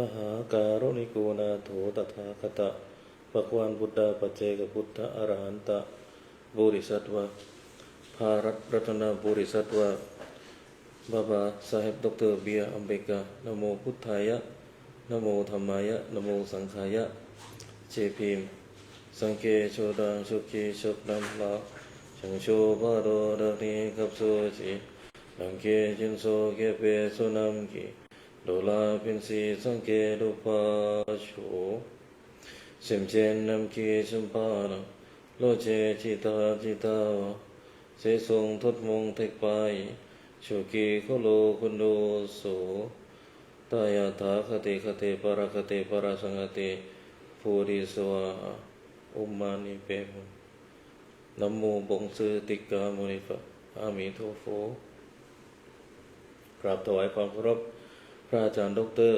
มหาการุณิโกนาโถตถาคตภควานบุตตาปัจเจกพุทธอรหันตบุริสัตวะภารัตรัตนาบุริสัตวะบาบาสาเหบดรเบียอัมเบกานะโมพุทธายะนะโมธัมมายะนะโมสังฆายะเจพิมสังเกโชดังสุขีสุขนัมลาชังโชบาโดดะนีกับโซจิดังเกจินโซเกเปสุนัมกีโดลาพินสีสังเกตุปาโชสิมเจนนัมกีสัมปานะโลเจจิตาจิตาวะเสสงทุตมงเทกไปโชกีโคโลคุณโดโสตายาถาคติคติปราคติปราสังคติภูริสวาอุมมานิเปมนะโมบงสือติกามุนิฟะอามิโทโฟกราบถวายความเคารพพระอาจารย์ดร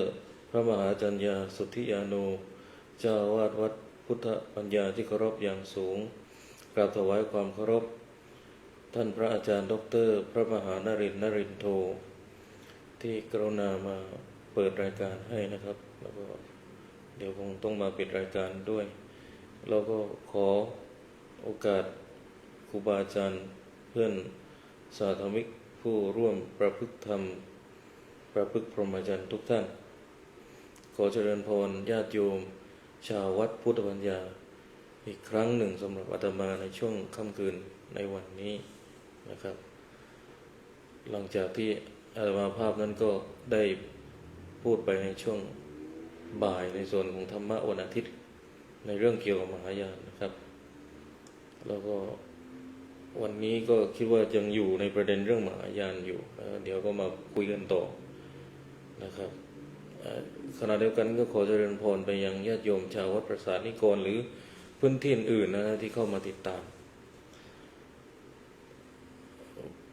พระมหาจัญญาสุทธิยานุเจ้าอาวาสวัดพุทธปัญญาที่เคารพอย่างสูงกราบถวายความเคารพท่านพระอาจารย์ดรพระมหานรินทร์นรินทร์โทที่กรุณามาเปิดรายการให้นะครับแล้วก็เดี๋ยวคงต้องมาปิดรายการด้วยเราก็ขอโอกาสครูบาอาจารย์เพื่อนสาธมิกผู้ร่วมประพฤติธรรมประพฤติพรหมจรรย์ทุกท่านขอเจริญพรญาติโยมชาววัดพุทธปัญญาอีกครั้งหนึ่งสำหรับอาตมาในช่วงค่ำคืนในวันนี้นะครับหลังจากที่อาตมาภาพนั้นก็ได้พูดไปในช่วงบ่ายในส่วนของธรรมะวันอาทิตย์ในเรื่องเกี่ยวกับมหายานนะครับแล้วก็วันนี้ก็คิดว่ายังอยู่ในประเด็นเรื่องมหายานอยู่เดี๋ยวก็มาคุยกันต่อนะครับขณะเดียวกันก็ขอเจริญพรไปยังญาติโยมชาววัดประสาทนิกรหรือพื้นที่อื่นนะที่เข้ามาติดตาม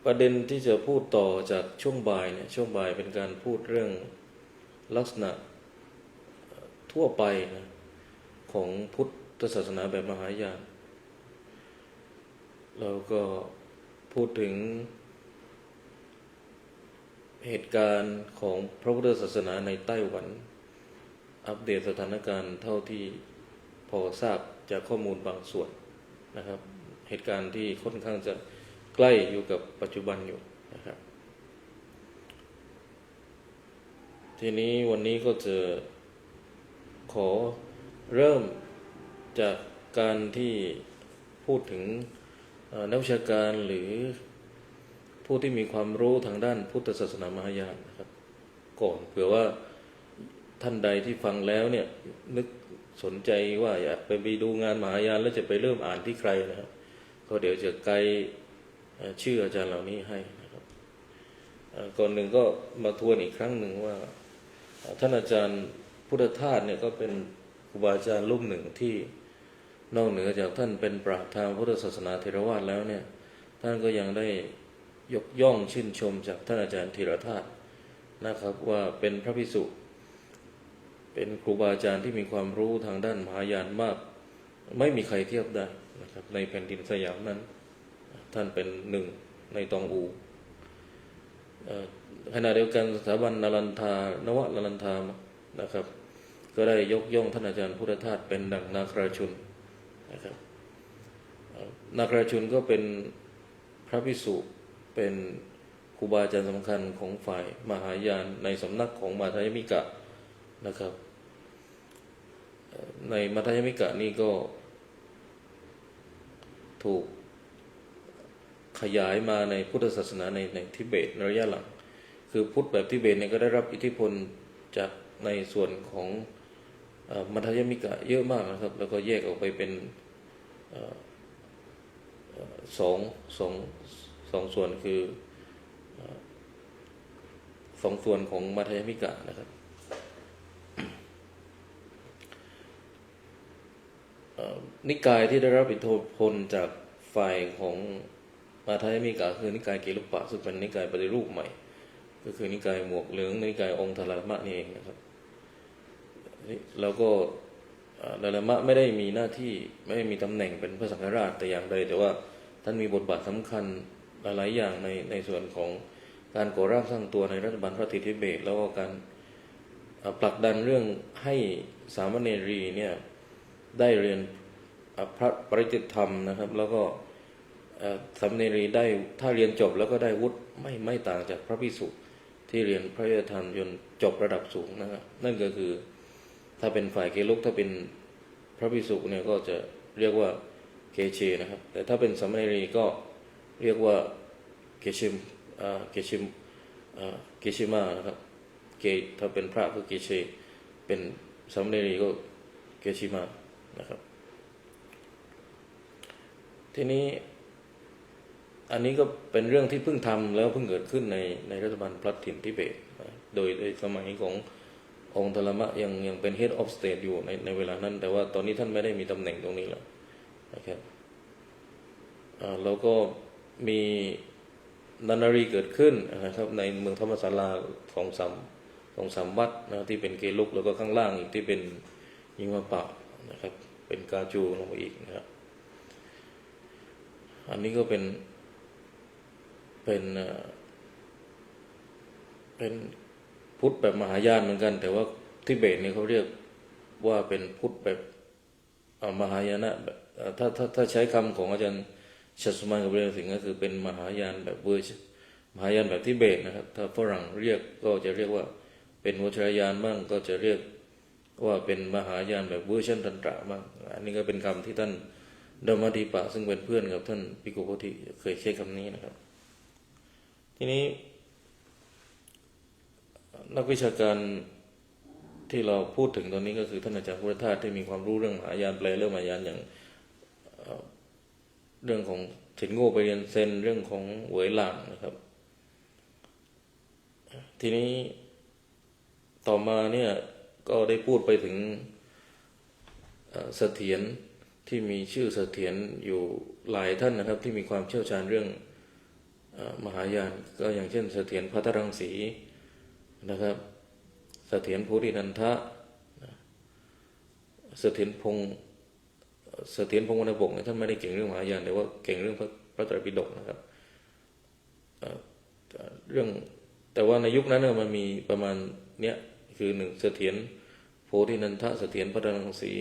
ประเด็นที่จะพูดต่อจากช่วงบ่ายเนี่ยช่วงบ่ายเป็นการพูดเรื่องลักษณะทั่วไปนะของพุทธศาสนาแบบมหายานเราก็พูดถึงเหตุการณ์ของพระพุทธศาสนาในไต้หวันอัปเดตสถานการณ์เท่าที่พอทราบจากข้อมูลบางส่วนนะครับเหตุการณ์ที่ค่อนข้างจะใกล้อยู่กับปัจจุบันอยู่นะครับทีนี้วันนี้ก็จะขอเริ่มจากการที่พูดถึงนักวิชาการหรือผู้ที่มีความรู้ทางด้านพุทธศาสนามหายานนะครับก่อนเผื่อว่าท่านใดที่ฟังแล้วเนี่ยนึกสนใจว่าอยากไปดูงานมหายานแล้วจะไปเริ่มอ่านที่ใครนะครับก็เดี๋ยวจะไกด์ชื่ออาจารย์เหล่านี้ให้นะครับก่อนหนึ่งก็มาทวนอีกครั้งหนึ่งว่าท่านอาจารย์พุทธทาสเนี่ยก็เป็นครูบาอาจารย์รูปหนึ่งที่นอกเหนือจากท่านเป็นปราชญ์ทางพุทธศาสนาเถรวาทแล้วเนี่ยท่านก็ยังได้ยกย่องชื่นชมจากท่านอาจารย์ธีรธาตุนะครับว่าเป็นพระภิกษุเป็นครูบาอาจารย์ที่มีความรู้ทางด้านมหายานมากไม่มีใครเทียบได้นะครับในแผ่นดินสยามนั้นท่านเป็นหนึ่งในตองอูขณะเดียวกันสถาบันนรันทานวนรันทานะครับก็ได้ยกย่องท่านอาจารย์พุทธทาสเป็นดังนาคราชุนนะครับนาคราชุนก็เป็นพระภิกษุเป็นครูบาอาจารย์สำคัญของฝ่ายมหายานในสำนักของมัทยมิกะนะครับในมัทยมิกะนี่ก็ถูกขยายมาในพุทธศาสนาในทิเบตในระยะหลังคือพุทธแบบทิเบตเนี่ยก็ได้รับอิทธิพลจากในส่วนของมัทยมิกะเยอะมากนะครับแล้วก็แยกออกไปเป็นสองส่วนคือสองส่วนของมัทยมิกะนะครับนิกายที่ได้รับอิทธิพลจากฝ่ายของมัทยมิกะคือนิกายเกลุปะซึ่งเป็นนิกายปฏิรูปใหม่ก็คือนิกายหมวกเหลืองนิกายองค์ทารามะนี่เองนะครับแล้วก็ดาลามะไม่ได้มีหน้าที่ไม่ได้มีตำแหน่งเป็นพระสังฆราชแต่อย่างใดแต่ว่าท่านมีบทบาทสำคัญหลายอย่างในส่วนของการก่อร่างสร้างตัวในรัฐบาลพระทิเบตแล้วก็การ ผลักดันเรื่องให้สามเณรีเนี่ยได้เรียนพระปริยัติธรรมนะครับแล้วก็สามเณรีได้ถ้าเรียนจบแล้วก็ได้วุฒิไม่ต่างจากพระภิกษุที่เรียนพระปริยัติธรรมจนจบระดับสูงนะครับนั่นก็คือถ้าเป็นฝ่ายเกลุกถ้าเป็นพระภิกษุเนี่ยก็จะเรียกว่าเกเชนะครับแต่ถ้าเป็นสามเณรีก็เรียกว่าเกชิมานะครับถ้าเป็นพระก็เกเชเป็นสามเณรีก็เกชิมานะครับทีนี้อันนี้ก็เป็นเรื่องที่เพิ่งทำแล้วเพิ่งเกิดขึ้นในรัฐบาลพลัดถิ่นทิเบตโดยสมัยขององค์ทรมะยังเป็น Head of State อยู่ในเวลานั้นแต่ว่าตอนนี้ท่านไม่ได้มีตำแหน่งตรงนี้แล้วนะครับแล้วก็มีนันนารีเกิดขึ้นนะครับในเมืองธรรมศาลาสองสามวัดนะที่เป็นเกลุกแล้วก็ข้างล่างอีกที่เป็นยิมปะนะครับเป็นกาจูลงมาอีกนะครับอันนี้ก็เป็นพุทธแบบมหายานเหมือนกันแต่ว่าทิเบตนี่เขาเรียกว่าเป็นพุทธแบบมหายานะถ้าใช้คำของอาจารย์ชัชมานกับเรื่องสิ่งก็คือเป็นมหายานแบบเวอร์ชมหายานแบบทิเบตนะครับถ้าฝรั่งเรียกก็จะเรียกว่าเป็นวัชรยานบ้างก็จะเรียกว่าเป็นมหายานแบบเวอร์ชันตันตระบ้างอันนี้ก็เป็นคำที่ท่านดมดิปะซึ่งเป็นเพื่อนกับท่านภิกขุโพธิเคยใช้คำนี้นะครับทีนี้นักวิชาการที่เราพูดถึงตอนนี้ก็คือท่านอาจารย์พุทธทาสที่มีความรู้เรื่องมหายานแปลเรื่องมหายานอย่างเรื่องของถินโง่ไปเรียนเซนเรื่องของเหวยหลางนะครับทีนี้ต่อมาเนี่ยก็ได้พูดไปถึงเสถียรที่มีชื่อเสถียรอยู่หลายท่านนะครับที่มีความเชี่ยวชาญเรื่องมหายานก็อย่างเช่นเสถียรภัทรรังสีนะครับเสถียรภูรินันทะเสถียรพงศ์วรรณบกท่านไม่ได้เก่งเรื่องมหายานแต่ว่าเก่งเรื่องพระไตรปิฎกนะครับเรื่องแต่ว่าในยุคนั้นมันมีประมาณเนี้ยคือหนึ่งเสถียรโพธินันทะเสถียรภัทรรังสี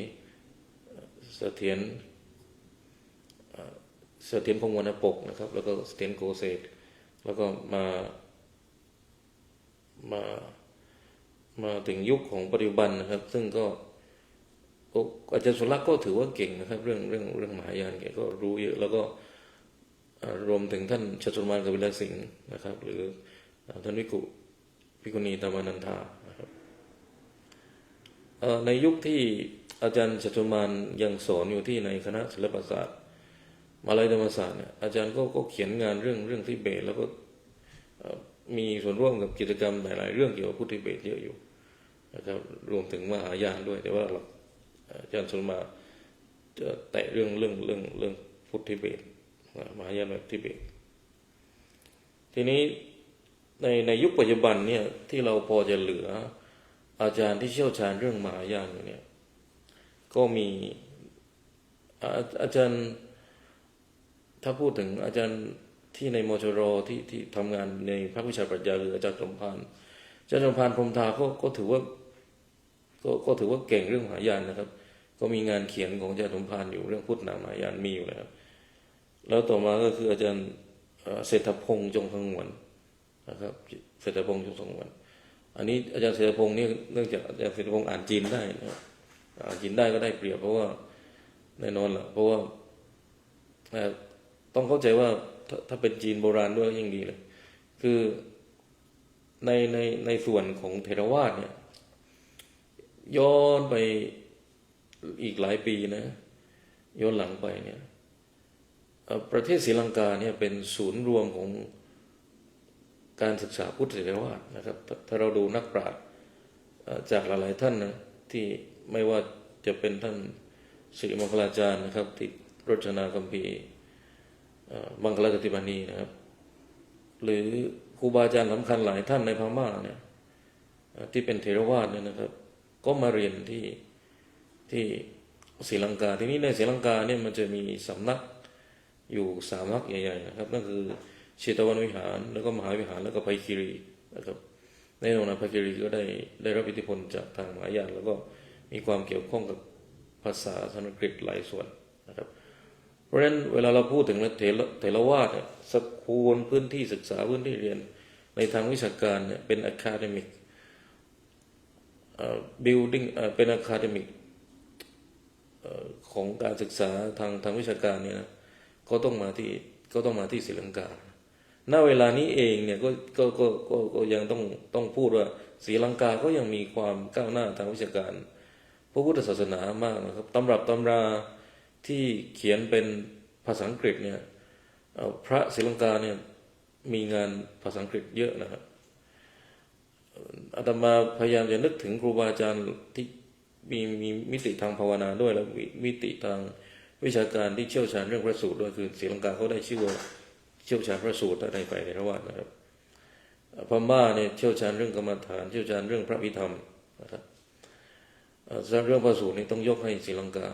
เสถียรพงศ์วรรณปกนะครับแล้วก็เสถียรโกเศสแล้วก็มาถึงยุคของปัจจุบันนะครับซึ่งก็อาจารย์สุรักษ์ก็ถือว่าเก่งนะครับเรื่องมหายานแกก็รู้เยอะแล้วก็รวมถึงท่านชัชมานกบิลสิงห์นะครับหรือท่านภิกขุณีธรรมานันทานะครับในยุคที่อาจารย์ชัชมานยังสอนอยู่ที่ในคณะศิลปศาสตร์มหาวิทยาลัยธรรมศาสตร์เนี่ยอาจารย์ก็เขียนงานเรื่องทิเบตแล้วก็มีส่วนร่วมกับกิจกรรมหลายๆเรื่องเกี่ยวกับพุทธทิเบตเยอะอยู่นะครับรวมถึงมหายานด้วยแต่ว่าอาจารย์สุมาจะแตะเรื่องพุทธทิเบตมหายานแบบทิเบตทีนี้ในยุคปัจจุบันเนี่ยที่เราพอจะเหลืออาจารย์ที่เชี่ยวชาญเรื่องมหายานอยู่เนี่ยก็มีอาจารย์ถ้าพูดถึงอาจารย์ที่ในมชรที่ทำงานในภาควิชาปรัชญาคืออาจารย์สมภารพรหมทาก็ถือว่าเก่งเรื่องมหายานนะครับก็มีงานเขียนของอาจารย์สมภารอยู่เรื่องพุทธนามหายานมีอยู่แล้วแล้วต่อมาก็คืออาจารย์เศรษฐพงษ์จงสงวนนะครับเศรษฐพงษ์จงสงวนอันนี้อาจารย์เศรษฐพงษ์นี่เนื่องจากอาจารย์เศรษฐพงษ์อ่านจีนได้นะอ่านจีนได้ก็ได้เปรียบเพราะว่าแน่นอนล่ะเพราะว่าต้องเข้าใจว่าถ้าเป็นจีนโบราณด้วยยิ่งดีเลยคือในส่วนของเถรวาทเนี่ยย้อนไปอีกหลายปีนะย้อนหลังไปเนี่ยประเทศศรีลังกาเนี่ยเป็นศูนย์รวมของการศึกษาพุทธเถรวาทนะครับถ้าเราดูนักปราชญ์จากหลายๆท่านนะที่ไม่ว่าจะเป็นท่านสิริมังคลาจารย์นะครับที่รจนาคัมภีร์มังคลกติมานีนะครับหรือครูบาอาจารย์สำคัญหลายท่านในพม่าเนี่ยที่เป็นเถรวาทเนี่ยนะครับก็มาเรียนที่ศรีลังกาทีนี้ในศรีลังกาเนี่ยมันจะมีสำนักอยู่3 สำนักใหญ่ๆนะครับนั่นคือเชตวันวิหารแล้วก็มหาวิหารแล้วก็ไพคีรีนะครับ แน่นอนนะพระกิริก็ได้รับอิทธิพลจากทางมหายานแล้วก็มีความเกี่ยวข้องกับภาษาสันสกฤตหลายส่วนนะครับเพราะฉะนั้นเวลาเราพูดถึงเถรวาทเนี่ยสกุลพื้นที่ศึกษาพื้นที่เรียนในทางวิชาการเนี่ยเป็น academic building เป็น academic ของการศึกษาทางวิชาการเนี่ยนะก็ต้องมาที่ศรีลังกาณเวลานี้เองเนี่ยก็ยังต้องพูดว่าศรีลังกาก็ยังมีความก้าวหน้าทางวิชาการพระพุทธศาสนามากนะครับตำรับตำราที่เขียนเป็นภาษาอังกฤษเนี่ยพระศรีลังกาเนี่ยมีงานภาษาอังกฤษเยอะนะครับอาตมาพยายามจะนึกถึงครูบาอาจารย์ที่มีมิติทางภาวนาด้วยแล้วมิติทางวิชาการที่เชี่ยวชาญเรื่องพระสูตรด้วยคือศรีลังกาเขาได้ชื่อว่าเชี่ยวชาญพระสูตรในฝ่ายเถรวาทนะครับพม่าเนี่ยเชี่ยวชาญเรื่องกรรมฐานเชี่ยวชาญเรื่องพระวิธรรมนะครับเรื่องพระสูตรนี่ต้องยกให้ศรีลังกา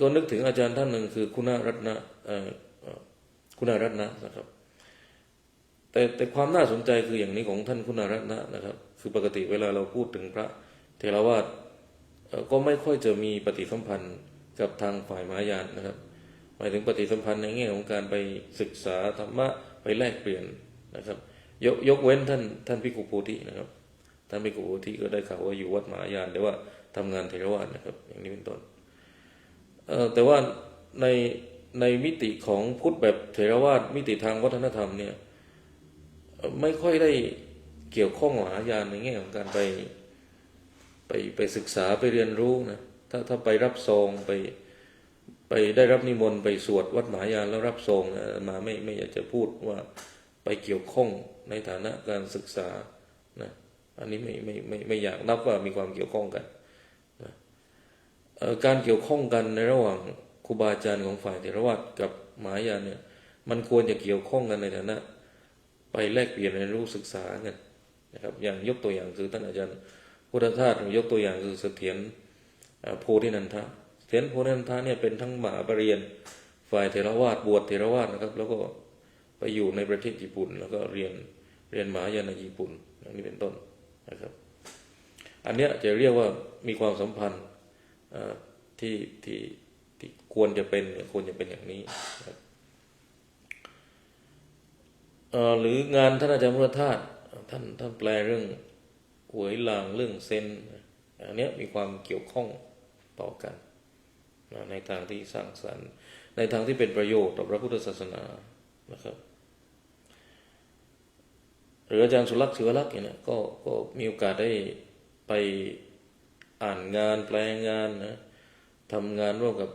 ก็นึกถึงอาจารย์ท่านหนึ่งคือคุณรัตนะนะครับแต่ความน่าสนใจคืออย่างนี้ของท่านคุณรัตนะนะครับคือปกติเวลาเราพูดถึงพระเถรวาทก็ไม่ค่อยจะมีปฏิสัมพันธ์กับทางฝ่ายมหายานนะครับหมายถึงปฏิสัมพันธ์ในแง่ของการไปศึกษาธรรมะไปแลกเปลี่ยนนะครับยกเว้นท่านภิกขุโพธินะครับท่านภิกขุโพธิก็ได้ข่าวว่าอยู่วัดมหายานแต่ว่าทำงานเถรวาทนะครับอย่างนี้เป็นต้นแต่ว่าในมิติของพุทธแบบเถรวาทมิติทางวัฒนธรรมเนี่ยไม่ค่อยได้เกี่ยวข้องมหายานในแง่ของการไปศึกษาไปเรียนรู้นะถ้าไปรับซองไปได้รับนิมนต์ไปสวดวัดมหายานแล้วรับซองมาไม่อยากจะพูดว่าไปเกี่ยวข้องในฐานะการศึกษานะอันนี้ไม่อยากนับว่ามีความเกี่ยวข้องกันนะการเกี่ยวข้องกันในระหว่างครูบาอาจารย์ของฝ่ายเถรวาทกับมหายานเนี่ยมันควรจะเกี่ยวข้องกันในฐานะไปแลกเปลี่ยนเรียนรู้ศึกษากันนะครับอย่างยกตัวอย่างคือท่านอาจารย์พุทธทาสยกตัวอย่างคือเสถียรโพธินันทะเสถียรโพธินันทะเนี่ยเป็นทั้งมหาปริญญาฝ่ายเถรวาทบวชเถรวาทนะครับแล้วก็ไปอยู่ในประเทศญี่ปุ่นแล้วก็เรียนมหายานในญี่ปุ่นอย่างนี้เป็นต้นนะครับอันเนี้ยจะเรียกว่ามีความสัมพันธ์ที่ควรจะเป็นอย่างนี้นะครับหรืองานท่านอาจารย์พุทธทาสท่านแปลเรื่องหวยหลางเรื่องเซนอันนี้มีความเกี่ยวข้องต่อกันในทางที่สร้างสรรค์ในทางที่เป็นประโยชน์ต่อพระพุทธศาสนานะครับหรืออาจารย์สุลักษณ์ศิวลักษณ์เนี่ยก็มีโอกาสได้ไปอ่านงานแปลงานนะทำงานร่วมกับ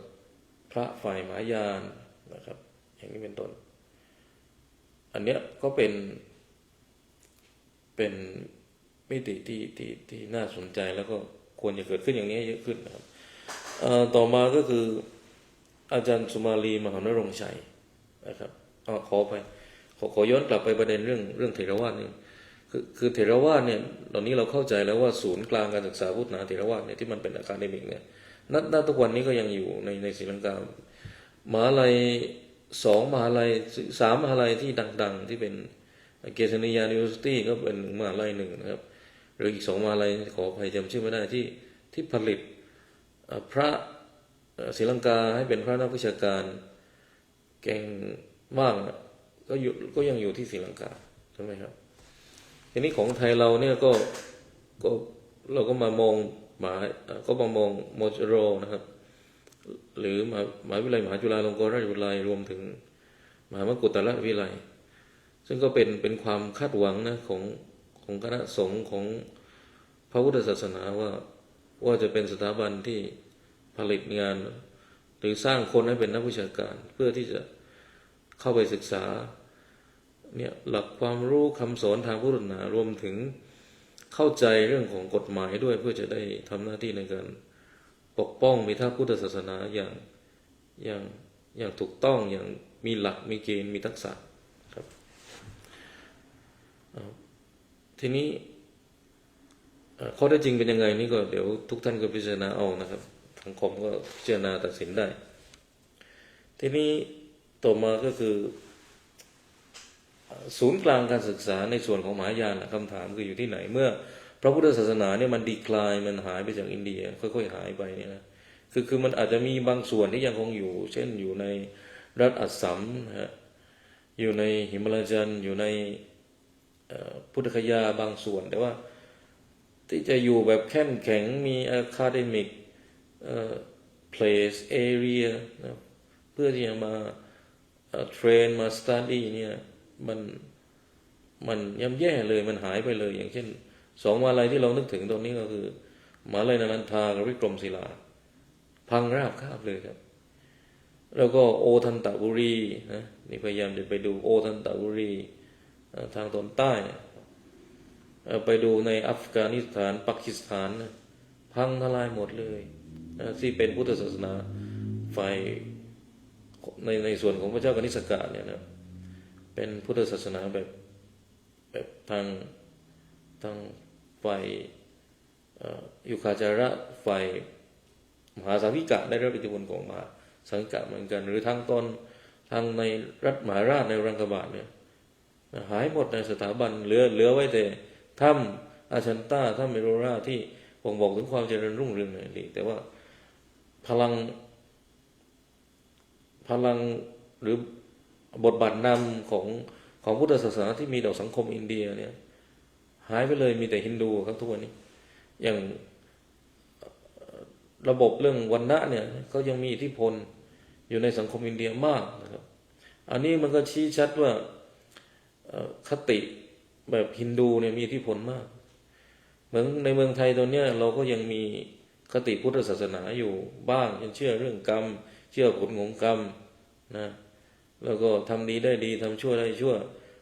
พระฝ่ายมหายานนะครับอย่างนี้เป็นต้นอันเนี้ยก็เป็นมิติที่น่าสนใจแล้วก็ควรจะเกิดขึ้นอย่างนี้เยอะขึ้นนะครับต่อมาก็คืออาจารย์สุมาลีมหานรงค์ชัยนะครับขอย้อนกลับไปประเด็นเรื่องเถรวาทนี่คือเถรวาทเนี่ยตอนนี้เราเข้าใจแล้วว่าศูนย์กลางการศึกษาพุทธศาสนาเถรวาทเนี่ยที่มันเป็นอะคาเดมิกเนี่ยณทุกวันนี้ก็ยังอยู่ในศรีลังกามหาลัย2 มหาลัย3 มหาลัยที่ดังๆที่เป็นเกษณียา University ก็เป็นมหาลัยหนึ่งนะครับหรืออีก2 มหาลัยขออภัยจำชื่อไม่ได้ที่ผลิตพระศรีลังกาให้เป็นพระนักวิชาการเก่งมากก็ยังอยู่ที่ศรีลังกาใช่ไหมครับทีนี้ของไทยเราเนี่ยก็เราก็มามองมจรนะครับหรือมหาวิทยาลัยมหาจุฬาลงกรณราชวิทยาลัยรวมถึงมหามกุฏราชวิทยาลัยซึ่งก็เป็นความคาดหวังนะของคณะสงฆ์ของพระพุทธศาสนาว่าจะเป็นสถาบันที่ผลิตงานหรือสร้างคนให้เป็นนักวิชาการเพื่อที่จะเข้าไปศึกษาเนี่ยหลักความรู้คำสอนทางพุทธศาสนารวมถึงเข้าใจเรื่องของกฎหมายด้วยเพื่อจะได้ทำหน้าที่ในการปกป้องมิทักษ์พุทธศาสนาอย่างถูกต้องอย่างมีหลักมีเกณฑ์มีทักษะครับทีนี้ข้อเท็จจริงเป็นยังไงนี่ก็เดี๋ยวทุกท่านก็พิจารณาเอานะครับสังคมก็พิจารณาตัดสินได้ทีนี้ต่อมาก็คือ ศูนย์กลางการศึกษาในส่วนของมหายานคำถามคืออยู่ที่ไหนเมื่อพระพุทธศาสนาเนี่ยมันดีคลายมันหายไปจากอินเดียค่อยๆหายไปเนี่ยนะคือมันอาจจะมีบางส่วนที่ยังคงอยู่เช่นอยู่ในรัฐอัสสัมนะฮะอยู่ในหิมาลายันอยู่ในพุทธคยาบางส่วนแต่ว่าที่จะอยู่แบบเข้มแข็งมี academic place area นะเพื่อที่จะมาเทรนมา study เนี่ยมันย่ำแย่เลยมันหายไปเลยอย่างเช่นสองมหาลัยที่เรานึกถึงตรงนี้ก็คือมหาลัยนารันทากับวิกรมศิลาพังราบคาบเลยครับแล้วก็โอทันตบุรีนะนี่พยายามจะไปดูโอทันตบุรีทางตอนใต้ไปดูในอัฟกานิสถานปากีสถานพังทลายหมดเลยที่เป็นพุทธศาสนาฝ่ายในส่วนของพระเจ้ากนิษกะเนี่ยนะเป็นพุทธศาสนาแบบทางฝ่ายยุคาจาระฝ่ายมหาสาวิกะได้รับอิทธิพลของมหาสังกะเหมือนกันหรือทางตอนทางในรัฐมหาราชในรังกบาทเนี่ยหายหมดในสถาบันเหลือไว้แต่ถ้ำอาชันตาถ้ำเมโรราที่บ่งบอกถึงความเจริญรุ่งเรืองในอดีตแต่ว่าพลังหรือบทบาทนำของพุทธศาสนาที่มีต่อสังคมอินเดียเนี่ยหายไปเลยมีแต่ฮินดูครับทุกวันนี้อย่างระบบเรื่องวรรณะเนี่ยก็ยังมีอิทธิพลอยู่ในสังคมอินเดียมากนะครับอันนี้มันก็ชี้ชัดว่าคติแบบฮินดูเนี่ยมีอิทธิพลมากเหมือนในเมืองไทยตอนนี้เราก็ยังมีคติพุทธศาสนาอยู่บ้างยังเชื่อเรื่องกรรมเชื่อผลของกรรมนะแล้วก็ทำดีได้ดีทำชั่วได้ชั่ว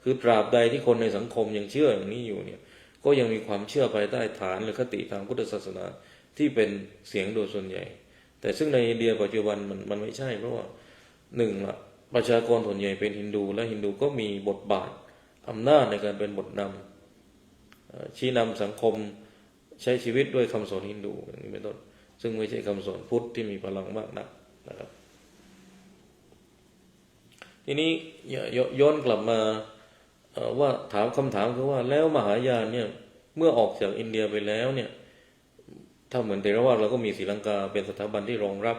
คือตราบใดที่คนในสังคมยังเชื่ออย่างนี้อยู่เนี่ยก็ยังมีความเชื่อภายใต้ฐานหรือคติทางพุทธศาสนาที่เป็นเสียงโดยส่วนใหญ่แต่ซึ่งในอินเดียปัจจุบันมันไม่ใช่เพราะว่าหนึ่งละประชากรส่วนใหญ่เป็นฮินดูและฮินดูก็มีบทบาทอำนาจในการเป็นบทนำชี้นำสังคมใช้ชีวิตด้วยคำสอนฮินดูอย่างนี้เป็นต้นซึ่งไม่ใช่คำสอนพุทธที่มีพลังมากนักนะครับทีนี้ย้อนกลับมาว่าถามคำถามคือว่าแล้วมหายานเนี่ยเมื่อออกจากอินเดียไปแล้วเนี่ยถ้าเหมือนเทรวาสเราก็มีศรีลังกาเป็นสถาบันที่รองรับ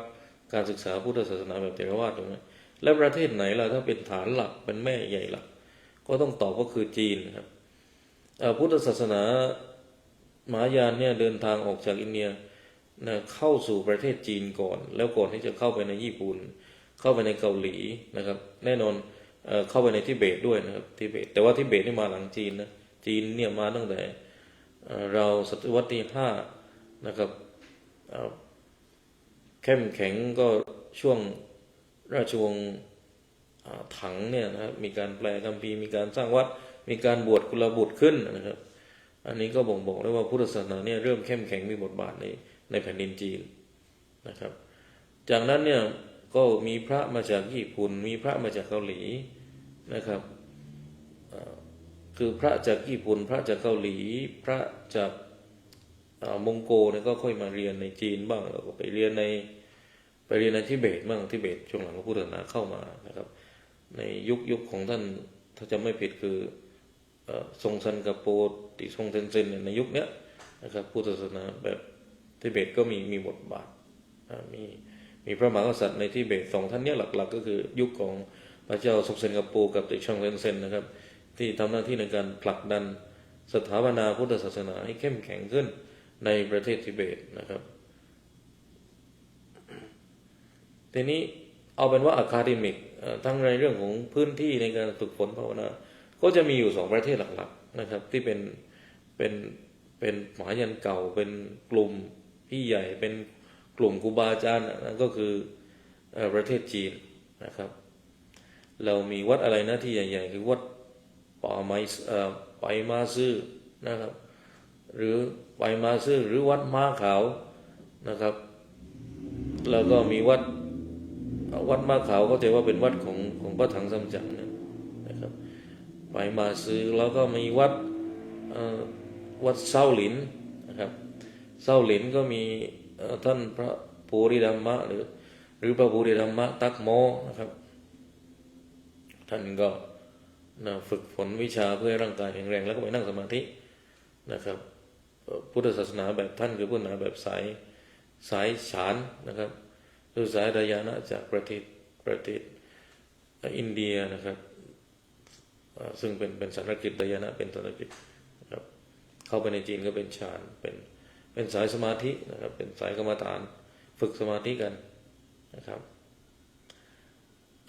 การศึกษาพุทธศาสนาแบบเทรวาสถูกไหมแล้วประเทศไหนล่ะถ้าเป็นฐานหลักเป็นแม่ใหญ่หลักก็ต้องตอบก็คือจีนครับพุทธศาสนามหายานเนี่ยเดินทางออกจากอินเดียเข้าสู่ประเทศจีนก่อนแล้วก่อนที่จะเข้าไปในญี่ปุ่นเข้าไปในเกาหลีนะครับแน่นอนเข้าไปในทิเบตด้วยนะครับทิเบตแต่ว่าทิเบตนี่มาหลังจีนนะจีนเนี่ยมาตั้งแต่เราศตวรรษที่5นะครับเข้มแข็งก็ช่วงราชวงศ์ถังเนี่ยนะครับมีการแปลคัมภีร์มีการสร้างวัดมีการบวชกุลบุตรขึ้นนะครับอันนี้ก็บ่งบอกได้ว่าพุทธศาสนาเนี่ยเริ่มเข้มแข็งมีบทบาทในแผ่นดินจีนนะครับจากนั้นเนี่ยก็มีพระมาจากญี่ปุ่นมีพระมาจากเกาหลีนะครับคือพระจากญี่ปุ่นพระจากเกาหลีพระจากมองโกเนี่ยก็ค่อยมาเรียนในจีนบ้างแล้วก็ไปเรียนในทิเบตบ้างทิเบตช่วงหลังพุทธศาสนาเข้ามานะครับในยุคของท่านถ้าจำไม่ผิดคือทรงซันกาโปติทรงเทนเซนในยุคนี้นะครับพุทธศาสนาแบบทิเบตก็มีบทบาทมีพระมหากษัตริย์ในทิเบต2ท่านนี้หลักๆก็คือยุคของพระเจ้าทรงเซนกาโปกับติชงเทนเซนนะครับที่ทำหน้าที่ในการผลักดันสถาปนาพุทธศาสนาให้เข้มแข็งขึ้นในประเทศทิเบตนะครับทีนี้เอาเป็นว่าอะคาเดมิกทั้งในเรื่องของพื้นที่ในการฝึกฝนภาวนาก็จะมีอยู่2ประเทศหลักๆนะครับที่เป็นมหายันเก่าเป็นกลุ่มพี่ใหญ่เป็นกลุ่มครูบาอาจารย์นั่นก็คือประเทศจีนนะครับเรามีวัดอะไรนะที่ใหญ่ๆคือวัดไปมาซื่อนะครับหรือไปมาซื่อหรือวัดม้าขาวนะครับแล้วก็มีวัดม้าขาวก็ถือว่าเป็นวัดของพระถังซัมจั๋งนะครับไปมาซื่อแล้วก็มีวัดเซาหลินนะครับเซาหลินก็มีท่านพระภูริธัมมะหรือพระภูริธัมมะตักโมนะครับท่านก็ ฝึกฝนวิชาเพื่อให้ร่างกายแข็งแรงแล้วก็ไปนั่งสมาธินะครับพุทธศาสนาแบบท่านคือพุทธศาสนาแบบสายฉานนะครับคือสายดายานะจากประเทศอินเดียนะครับซึ่งเป็นสันสกฤตดายานะเป็นสันสกฤตนะครับเข้าไปในจีนก็เป็นฌานเป็นสายสมาธินะครับเป็นสายกรรมฐานฝึกสมาธิกันนะครับ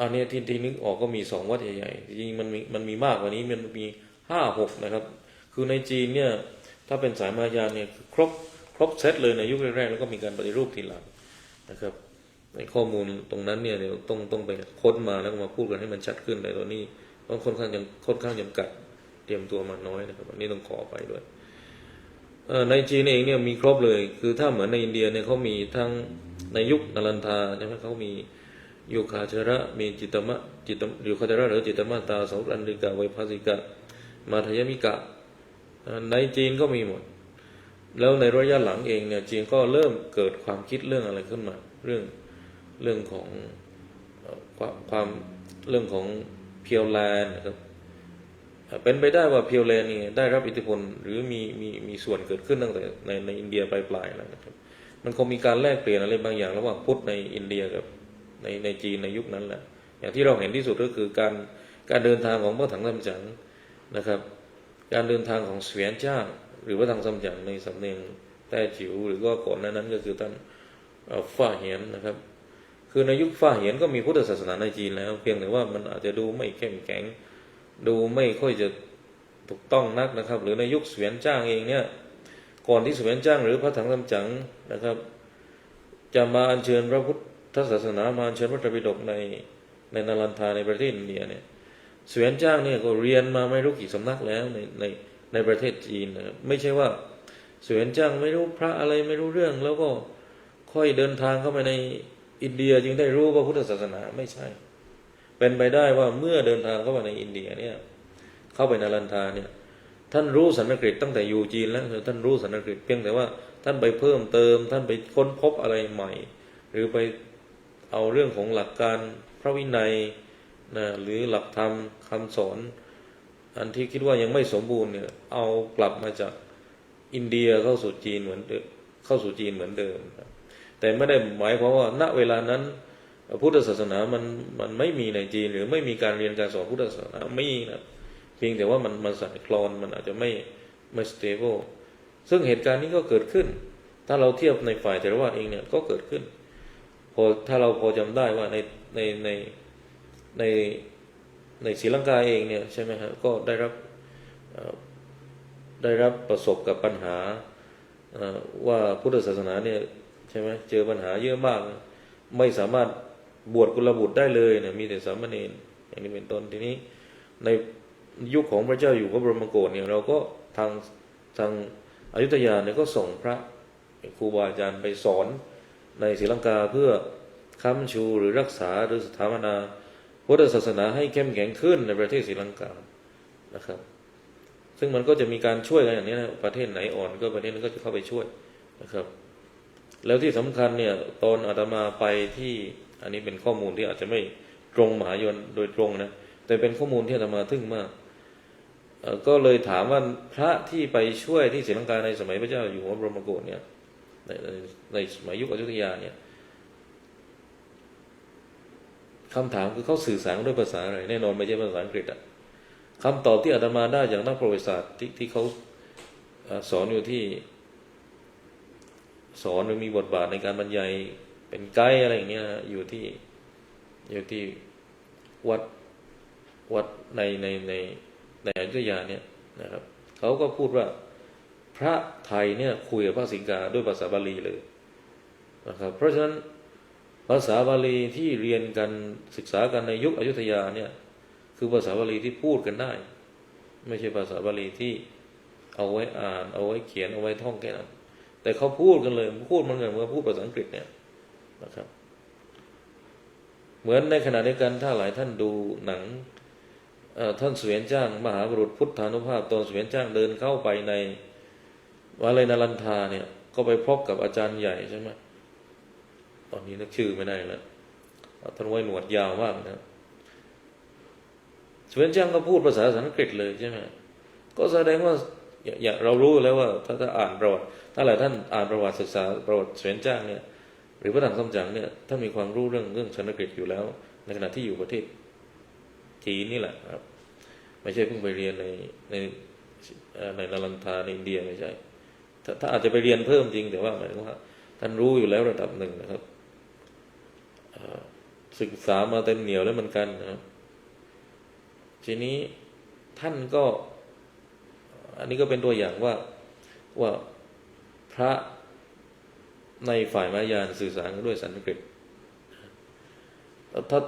อันนี้ที่นึกออกก็มี2 วัดใหญ่ๆจริงๆมันมีมากกว่านี้มันมี5-6นะครับคือในจีนเนี่ยถ้าเป็นสายมหายานเนี่ยครบเซตเลยในยุคแรกๆแล้วก็มีการปฏิรูปทีหลังนะครับในข้อมูลตรงนั้นเนี่ยเดี๋ยวต้องไปค้นมาแล้วก็มาพูดกันให้มันชัดขึ้นในตอนนี้ต้องค่อนข้างจำกัดเตรียมตัวมาน้อยนะครับอันนี้ต้องขอไปด้วยในจีนเองเนี่ยมีครบเลยคือถ้าเหมือนในอินเดียเนี่ยเขามีทั้งในยุคนลันทาใช่ไหมเขามียุคาจระมีจิตมะยุคาจระหรือจิตมะตาสองอันดิกะไวภาสิกะมาทยมิกะในจีนก็มีหมดแล้วในระยะหลังเองเนี่ยจีนก็เริ่มเกิดความคิดเรื่องอะไรขึ้นมาเรื่องของความเรื่องของเพียวแลนนะครับเป็นไปได้ว่าเพียวแลนนี่ได้รับอิทธิพลหรือมีส่วนเกิดขึ้นตั้งแต่ในอินเดียปลายๆแล้วนะครับมันคงมีการแลกเปลี่ยนอะไรบางอย่างระหว่างพุทธในอินเดียกับในจีนในยุคนั้นแหละอย่างที่เราเห็นที่สุดก็คือการเดินทางของพระถังซัมจั๋งนะครับการเดินทางของเสวียนจ้างหรือพระถังซัมจั๋งในสำเนียงแต้จิ๋วหรือก็ก่อนนั้นก็คือท่านฟ้าเหียนนะครับคือในยุคฟ้าเหียนก็มีพุทธศาสนาในจีนแล้วเพียงแต่ว่ามันอาจจะดูไม่เข้มแข็งดูไม่ค่อยจะถูกต้องนักนะครับหรือในยุคเสวียนจ้างเองเนี่ยก่อนที่เสวียนจ้างหรือพระถังซัมจั๋งนะครับจะมาอัญเชิญพระพุทธศาสนามาอัญเชิญพระไตรปิฎกในนาลันทาในประเทศอินเดียเนี่ยเสวียนจ้างเนี่ยก็เรียนมาไม่รู้กี่สำนักแล้วในประเทศจีนนะครับไม่ใช่ว่าเสวียนจ้างไม่รู้พระอะไรไม่รู้เรื่องแล้วก็ค่อยเดินทางเข้ามาในอินเดียจึงได้รู้ว่าพุทธศาสนาไม่ใช่เป็นไปได้ว่าเมื่อเดินทางเข้ามาในอินเดียเนี่ยเข้าไปนาลันทาเนี่ยท่านรู้สันสกฤตตั้งแต่อยู่จีนแล้วท่านรู้สันสกฤตเพียงแต่ว่าท่านไปเพิ่มเติมท่านไปค้นพบอะไรใหม่หรือไปเอาเรื่องของหลักการพระวินัยนะหรือหลักธรรมคำสอนอันที่คิดว่ายังไม่สมบูรณ์เนี่ยเอากลับมาจากอินเดียเข้าสู่จีนเหมือนเดิมแต่ไม่ได้หมายความว่าณเวลานั้นพุทธศาสนามันไม่มีในจีนหรือไม่มีการเรียนการสอนพุทธศาสนาไม่นะเพียงแต่ว่ามันสั่นคลอนมันอาจจะไม่สเตเบิลซึ่งเหตุการณ์นี้ก็เกิดขึ้นถ้าเราเทียบในฝ่ายเถรวาทเองเนี่ยก็เกิดขึ้นถ้าเราพอจำได้ว่าในศรีลังกาเองเนี่ยใช่ไหมครับก็ได้รับประสบกับปัญหาว่าพุทธศาสนาเนี่ยใช่ไหมเจอปัญหาเยอะมากไม่สามารถบวชกุลบุตรได้เลยเนี่ยมีแต่สามเณรอย่างนี้เป็นต้นทีนี้ในยุคของพระเจ้าอยู่หัวบรมโกศเนี่ยเราก็ทางอยุธยาเนี่ยก็ส่งพระครูบาอาจารย์ไปสอนในศรีลังกาเพื่อค้ำชูหรือรักษาหรือสถาปนาพุทธศาสนาให้เข้มแข็งขึ้นในประเทศศรีลังกานะครับซึ่งมันก็จะมีการช่วยกันอย่างนี้นะประเทศไหนอ่อนก็ประเทศนั้นก็จะเข้าไปช่วยนะครับแล้วที่สำคัญเนี่ยตอนอาตมาไปที่อันนี้เป็นข้อมูลที่อาจจะไม่ตรงมหายนโดยตรงนะแต่เป็นข้อมูลที่อาตมาทึ่งมากก็เลยถามว่าพระที่ไปช่วยที่ศรีลังกาในสมัยพระเจ้าอยู่หัวบรมโกศเนี่ยในสมัยยุคอยุธยาเนี่ยคำถามคือเขาสื่อสารด้วยภาษาอะไรแน่นอนไม่ใช่ภาษาอังกฤษอะคำตอบที่อาตมาได้จากนักประวัติศาสตร์ที่เขาสอนอยู่ที่สอนหรือมีบทบาทในการบรรยายเป็นไกด์อะไรอย่างเงี้ยอยู่ที่วัดในอยุธยาเนี่ยนะครับเขาก็พูดว่าพระไทยเนี่ยคุยกับพระสิงห์าด้วยภาษาบาลีเลยนะครับเพราะฉะนั้นภาษาบาลีที่เรียนกันศึกษากันในยุคอยุธยาเนี่ยคือภาษาบาลีที่พูดกันได้ไม่ใช่ภาษาบาลีที่เอาไว้อ่านเอาไว้เขียนเอาไว้ท่องแค่นั้นแต่เขาพูดกันเลยพูดมันเหมือนพูดภาษาอังกฤษเนี่ยนะครับเหมือนในขณะเดียวกันถ้าหลายท่านดูหนังท่านเสวียนจ้างมหาบุรุษพุทธานุภาพตอนเสวียนจ้างเดินเข้าไปในวัดเลนาลันทาเนี่ยก็ไปพบกับอาจารย์ใหญ่ใช่ไหมตอนนี้นึกชื่อไม่ได้แล้วท่านไว้หนวดยาวมากนะ เสวียนจ้างก็พูดภาษาสันสกฤตเลยใช่ไหมก็แสดงว่าอย่างเรารู้แล้วว่าถ้าอ่านประวัติถ้าหลายท่านอ่านประวัติศึกษาประวัติเสวียนจ้างเนี่ยหรือพระถังซัมจั๋งเนี่ยท่านมีความรู้เรื่องสันสกฤตอยู่แล้วในขณะที่อยู่ประเทศจีนนี่แหละครับไม่ใช่เพิ่งไปเรียนในนาลันทาในอินเดียไม่ใช่ถ้าอาจจะไปเรียนเพิ่มจริงแต่ว่าหมายถึงว่าท่านรู้อยู่แล้วระดับหนึ่งนะครับศึกษามาเต็มเหนียวแล้วเหมือนกันนะครับทีนี้ท่านก็อันนี้ก็เป็นตัวอย่างว่าพระในฝ่ายมหายานสื่อสารกันด้วยสันสกฤต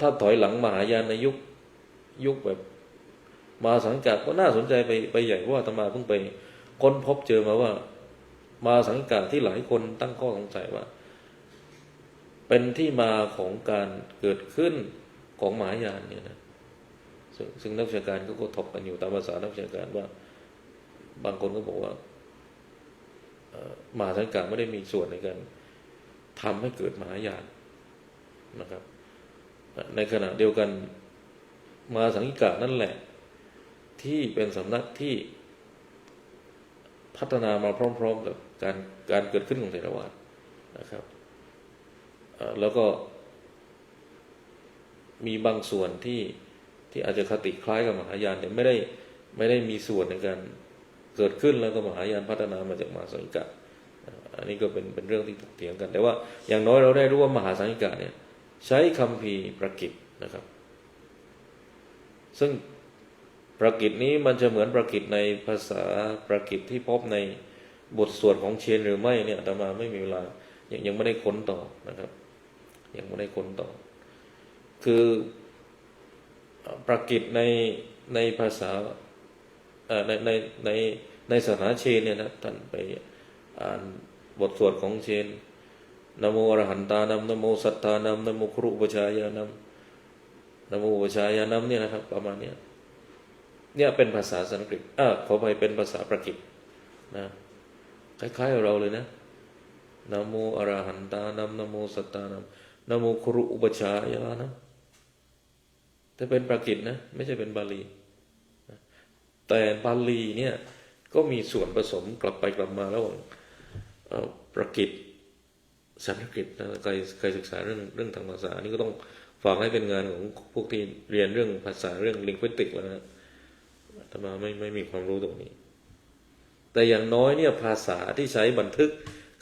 ถ้าถอยหลังมหายานในยุคแบบมาสังกัดก็น่าสนใจไปใหญ่เพราะว่าอาตมาเพิ่งไปค้นพบเจอมาว่ามาสังกัดที่หลายคนตั้งข้อสงสัยว่าเป็นที่มาของการเกิดขึ้นของมหายานเนี่ยนะซึ่งนักวิชาการก็ถกกันอยู่ตามภาษานักวิชาการว่าบางคนก็บอกว่ามหาสังกัดไม่ได้มีส่วนในการทำให้เกิดมหายานนะครับในขณะเดียวกันมหาสังกัดนั่นแหละที่เป็นสำนักที่พัฒนามาพร้อมๆกับการเกิดขึ้นของเถรวาทนะครับแล้วก็มีบางส่วนที่อาจจะคติคล้ายกับมหายานแต่ไม่ได้มีส่วนในการเกิดขึ้นแล้วก็มหายานพัฒนามาจากมหาสังกัดอันนี้ก็เป็นเรื่องที่ถกเถียงกันแต่ว่าอย่างน้อยเราได้รู้ว่ามหาสังกัดเนี่ยใช้คัมภีร์ประกิตนะครับซึ่งประกิตนี้มันจะเหมือนประกิตในภาษาประกิตที่พบในบทสวดของเชนหรือไม่เนี่ยอาตมาไม่มีเวลายังไม่ได้ค้นต่อนะครับยังไม่ได้ค้นต่อคือประกิตในภาษาในศาสนาเชนเนี่ยนะท่านไปอ่านบทสวดของเชนนะโมอรหันตานัมนะโมสัตตานัมนะโมครุปชายานัมนะโมอุปชายานัมเนี่ยนะครับประมาณเนี้ยเนี่ยเป็นภาษาสันสกฤตขอไปเป็นภาษาประกิตนะคล้ายๆกับเราเลยนะนะโมอรหันตานัมนะโมสัตตานัมนะโมครุอุปชายานัมแต่เป็นประกิตนะไม่ใช่เป็นบาลีแต่บาลีเนี่ยก็มีส่วนผสมกลับไปกลับมาระหว่างประกิตสันสกฤตนะใครศึกษาเรื่องทางภาษานี่ก็ต้องฝากให้เป็นงานของพวกที่เรียนเรื่องภาษาเรื่องลิงควิสติกแล้วนะอาตมาไม่มีความรู้ตรงนี้แต่อย่างน้อยเนี่ยภาษาที่ใช้บันทึก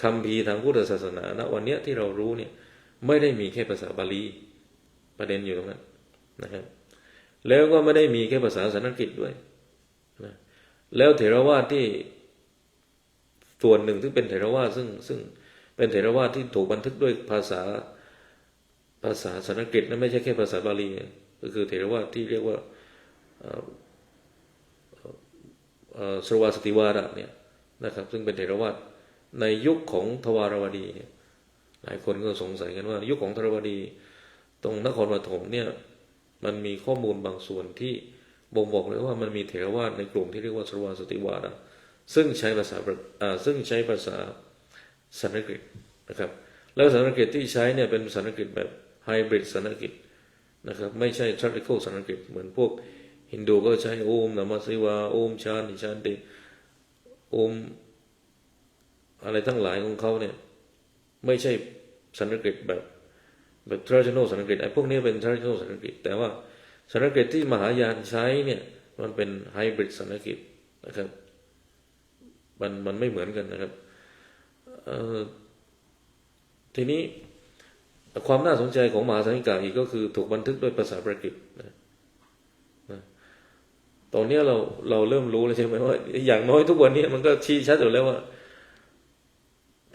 คัมภีร์ทางพุทธศาสนาณวันนี้ที่เรารู้เนี่ยไม่ได้มีแค่ภาษาบาลีประเด็นอยู่ตรงนั้นนะครับแล้วก็ไม่ได้มีแค่ภาษาสันสกฤตด้วยนะแล้วเถรวาทที่ส่วนหนึ่งที่เป็นเถรวาทซึ่งเป็นเถรวาทที่ถูกบันทึกด้วยภาษาสันสกฤตนั้นไม่ใช่แค่ภาษาบาลีก็คือเถรวาทที่เรียกว่าสรวาสติวาระเนี่ยนะครับซึ่งเป็นเถรวาทในยุคของทวารวดีเนี่ยหลายคนก็สงสัยกันว่ายุคของทวารวดีตรงนครปฐมเนี่ยมันมีข้อมูลบางส่วนที่บ่งบอกเลยว่ามันมีเถรวาทในกลุ่มที่เรียกว่าสรวาสติวาระซึ่งใช้ภาษาสันสกฤตนะครับแล้วสันสกฤตที่ใช้เนี่ยเป็นสันสกฤตแบบไฮบริดสันสกฤตนะครับไม่ใช่ทรัติคอลสันสกฤตเหมือนพวกฮินดูก็ใช้โอมนามาสิวาโอมชานิชานติโอมอะไรทั้งหลายของเขาเนี่ยไม่ใช่สันสกฤตแบบtraditional สันสกฤตไอ้พวกนี้เป็น traditional สันสกฤตแต่ว่าสันสกฤตที่มหายานใช้เนี่ยมันเป็นไฮบริดสันสกฤตนะครับมันไม่เหมือนกันนะครับทีนี้ความน่าสนใจของมหาสังฆิกาอีกก็คือถูกบันทึกด้วยภาษาประกิตนะตอนนี้เราเริ่มรู้แล้วใช่ไหมว่าอย่างน้อยทุกวันนี้มันก็ชี้ชัดอยู่แล้วว่า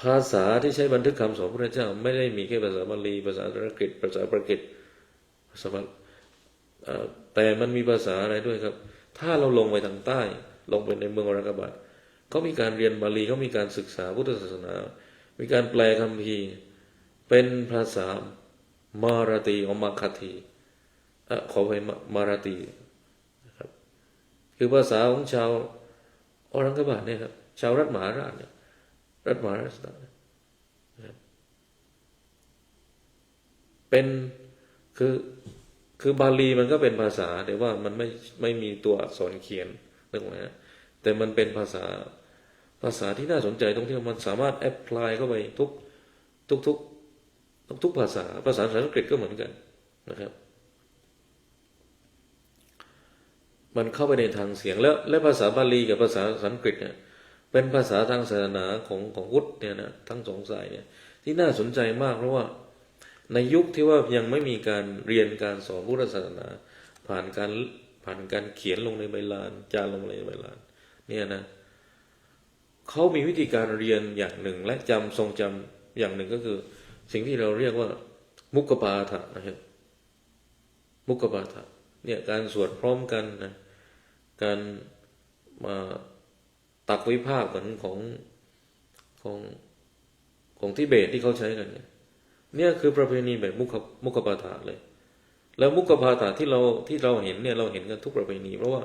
ภาษาที่ใช้บันทึกคำสอนพระเจ้าไม่ได้มีแค่ภาษาบาลีภาษาสันสกฤตภาษาประกิตแต่มันมีภาษาอะไรด้วยครับถ้าเราลงไปทางใต้ลงไปในเมืองอรังกบัตเขามีการเรียนบาลีเขามีการศึกษาพุทธศาสนามีการแปลคัมภีร์เป็นภาษามาราตีอมาคาธีขอไปมาราตีนะครับคือภาษาของชาวอรังกบัตเนี่ยครับชาวรัฐมหาราชเนี่ยรัฐมหาราชเป็น คือบาลีมันก็เป็นภาษาแต่ว่ามันไม่มีตัวอักษรเขียนนึกออกไหมฮะแต่มันเป็นภาษาที่น่าสนใจตรงที่มันสามารถแอพพลายเข้าไปทุกภาษาสันสกฤตก็เหมือนกันนะครับมันเข้าไปในทางเสียงและภาษาบาลีกับภาษาสันสกฤตเนี่ยเป็นภาษาทางศาสนาของพุทธเนี่ยนะทั้งสองสายเนี่ยที่น่าสนใจมากเพราะว่าในยุคที่ว่ายังไม่มีการเรียนการสอนพุทธศาสนาผ่านการเขียนลงในใบลานจารึกลงในใบลานเนี่ยนะเขามีวิธีการเรียนอย่างหนึ่งและทรงจำอย่างหนึ่งก็คือสิ่งที่เราเรียกว่ามุกปาฐะนะครับมุกปาฐะเนี่ยการสวดพร้อมกันนะการมาตักวิภาคเหมือนของทิเบตที่เขาใช้กันเนี่ยคือประเพณีแบบมุกปาฐะเลยแล้วมุกปาฐะที่เราเห็นเนี่ยเราเห็นกันทุกประเพณีเพราะว่า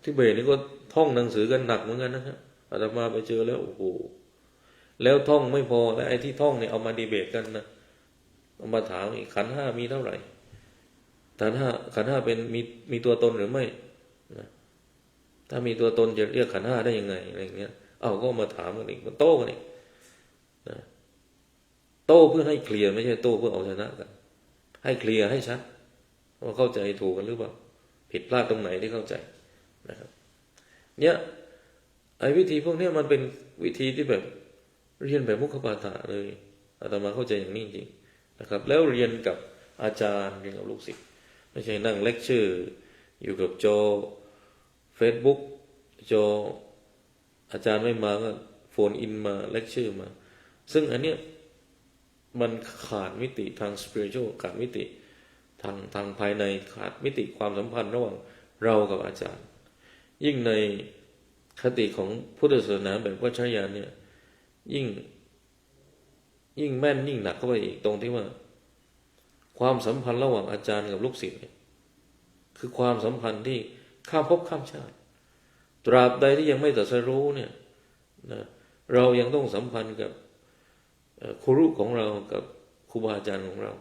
ทิเบตนี่ก็ท่องหนังสือกันหนักเหมือนกันนะครับอาตมาไปเจอแล้วโอ้โหแล้วท่องไม่พอและไอ้ที่ท่องเนี่ยเอามาดีเบตกันนะเอามาถามอีกขันธ์ห้ามีเท่าไหร่ขันธ์ห้าเป็นมีตัวตนหรือไม่นะถ้ามีตัวตนจะเรียกขันธ์ห้าได้ยังไงอะไรอย่างเงี้ยก็มาถามกันอีกมาโต้กันอีกนะโต้เพื่อให้เคลียร์ไม่ใช่โต้เพื่อเอาชนะกันให้เคลียร์ให้ชัดว่าเข้าใจถูกกันหรือเปล่าผิดพลาดตรงไหนที่เข้าใจนะครับเนี่ยไอ้วิธีพวกนี้มันเป็นวิธีที่แบบเรียนแบบมุขปาฐะเลยอาตมาเข้าใจอย่างนี้จริงนะครับแล้วเรียนกับอาจารย์เรียนกับลูกศิษย์ไม่ใช่นั่งเลคเชอร์อยู่กับจอ Facebook จออาจารย์ไม่มาก็โฟนอินมาเลคเชอร์มาซึ่งอันเนี้ยมันขาดมิติทางสปิริตชัลขาดมิติทางภายในขาดมิติความสัมพันธ์ระหว่างเรากับอาจารย์ยิ่งในคติของพุทธศาสนาแบบวัชรยานเนี่ยยิ่งแม่นยิ่งหนักเข้าไปอีกตรงที่ว่าความสัมพันธ์ระหว่างอาจารย์กับลูกศิษย์เนี่ยคือความสัมพันธ์ที่ข้ามภพข้ามชาติตราบใดที่ยังไม่ตรัสรู้เนี่ยนะเรายังต้องสัมพันธ์กับครูของเรากับครูบาอาจารย์ของเรา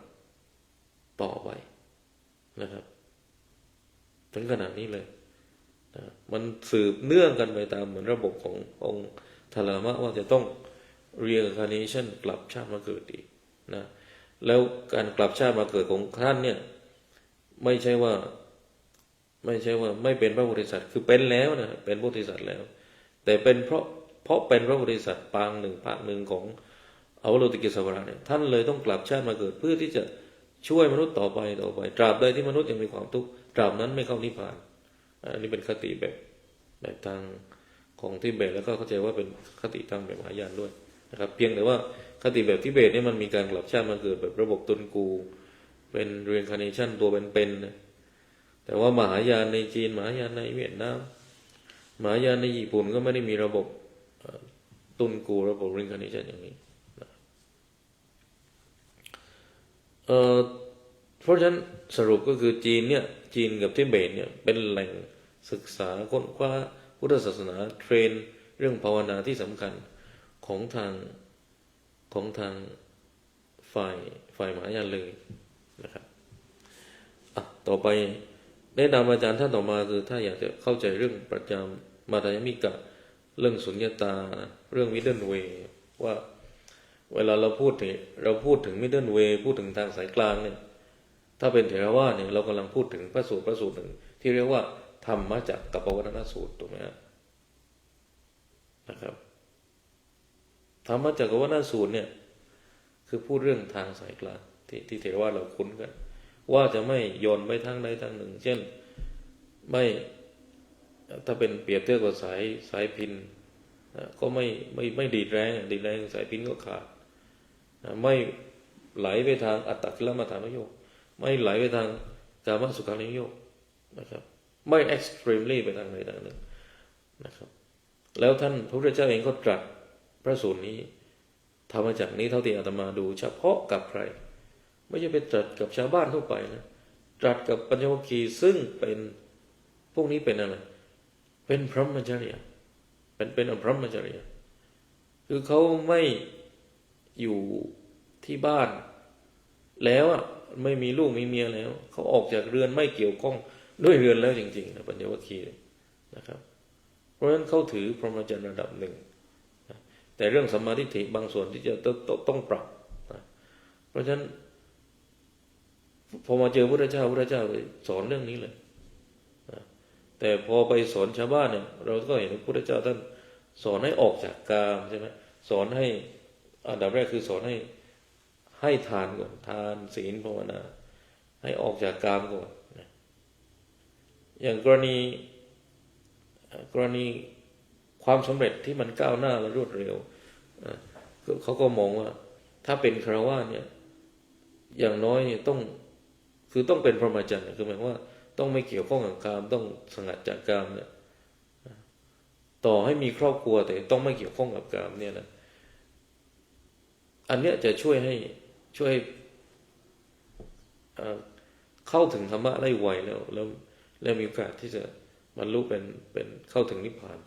ต่อไปนะครับถึงขนาดนี้เลยนะมันสืบเนื่องกันไปตามเหมือนระบบขององค์ทารามะว่าจะต้อง reincarnation กลับชาติมาเกิดอีกนะแล้วการกลับชาติมาเกิดของท่านเนี่ยไม่ใช่ว่าไม่เป็นพระโพธิสัตว์คือเป็นแล้วนะเป็นพระโพธิสัตว์แล้วแต่เป็นเพราะเป็นพระโพธิสัตว์ปางหนึ่งภาคหนึ่งของอวโลกิตสวรรค์เนี่ยท่านเลยต้องกลับชาติมาเกิดเพื่อที่จะช่วยมนุษย์ต่อไปตราบใดที่มนุษย์ยังมีความทุกข์ตราบนั้นไม่เข้านิพพานอันนี้เป็นคติแบบทางของทิเบตแล้วก็เข้าใจว่าเป็นคติทางแบบมหายานด้วยนะครับเพียงแต่ว่าคติแบบทิเบตนี่มันมีการกลับชาติมาเกิดแบบระบบตนกูเป็น reincarnation ตัวเป็นๆนะแต่ว่ามหายานในจีนมหายานในเวียดนามมหายานในญี่ปุ่นก็ไม่ได้มีระบบตุนกูระบบ reincarnation อย่างนี้เพราะฉะนั้นสรุปก็คือจีนกับทิเบตเนี่ยเป็นแหล่งศึกษาค้นคว้าพุทธศาสนาเทรนเรื่องภาวนาที่สำคัญของทางฝ่ายมหายานเลยนะครับต่อไปแนะนำอาจารย์ท่านต่อมาคือถ้าอยากจะเข้าใจเรื่องปรัชญามาตายมิกะเรื่องสุญญตาเรื่องมิดเดิลเวย์ว่าเวลาเราพูดถึงมิดเดิลเวย์พูดถึงทางสายกลางเนี่ยถ้าเป็นเถรวาทเนี่ยเรากำลังพูดถึงพระสูตรหนึ่งที่เรียกว่าธรรมจักรกับปวัตนสูตรถูกไหมนะครับธรรมจักรกับปวัตนสูตรเนี่ยคือพูดเรื่องทางสายกลางที่เถรวาทเราคุ้นกันว่าจะไม่โยนไปทางใดทางหนึ่งเช่นถ้าเป็นเปรียบเทียบกับสายพินก็ไม่ดีดแรงสายพินก็ขาดไม่ไหลไปทางอัตตกิลมัฏฐานโยคไม่ไหลไปทางกามสุขาริโยคนะครับไม่เอ็กซ์ตรีมลี่ไปทางใดทางหนึ่งนะครับแล้วท่านพระพุทธเจ้าเองก็ตรัสพระสูตรนี้ธรรมจักรนี้เท่าที่อาตมาดูเฉพาะกับใครไม่ใช่ไปตรัสกับชาวบ้านทั่วไปนะตรัสกับปัญจวัคคีย์ซึ่งเป็นพวกนี้เป็นอะไรเป็นพรหมจรรย์เป็นอภรหมจรรย์คือเขาไม่อยู่ที่บ้านแล้ว ไม่มีลูกมีเมียแล้วเขาออกจากเรือนไม่เกี่ยวข้องด้วยเรือนแล้วจริงๆนะปัญญวัคคีย์นะครับเพราะฉะนั้นเขาถือพรหมจรรย์ระดับหนึ่งนะแต่เรื่องสัมมาทิฏฐิบางส่วนที่จะต้องปรับนะเพราะฉะนั้นพอมาเจอพระเจ้าเลยสอนเรื่องนี้เลยนะแต่พอไปสอนชาวบ้านเนี่ยเราก็เห็นพระพุทธเจ้าท่านสอนให้ออกจากกามใช่ไหมสอนให้อันดับแรกคือสอนให้ทานก่อนทานศีลภาวนาให้ออกจากกามก่อนนะอย่างกรณีความสำเร็จที่มันก้าวหน้าและรวดเร็วเขาก็มองว่าถ้าเป็นฆราวาสเนี่ยอย่างน้อยต้องเป็นพรหมจรรย์คือหมายว่าต้องไม่เกี่ยวข้องกับกามต้องสงัดจากกามเนี่ยต่อให้มีครอบครัวแต่ต้องไม่เกี่ยวข้องกับกามเนี่ยนะอันเนี้ยจะช่วยเข้าถึงธรรมะได้ไวแล้วมีโอกาสที่จะบรรลุเป็นเข้าถึงนิพพาน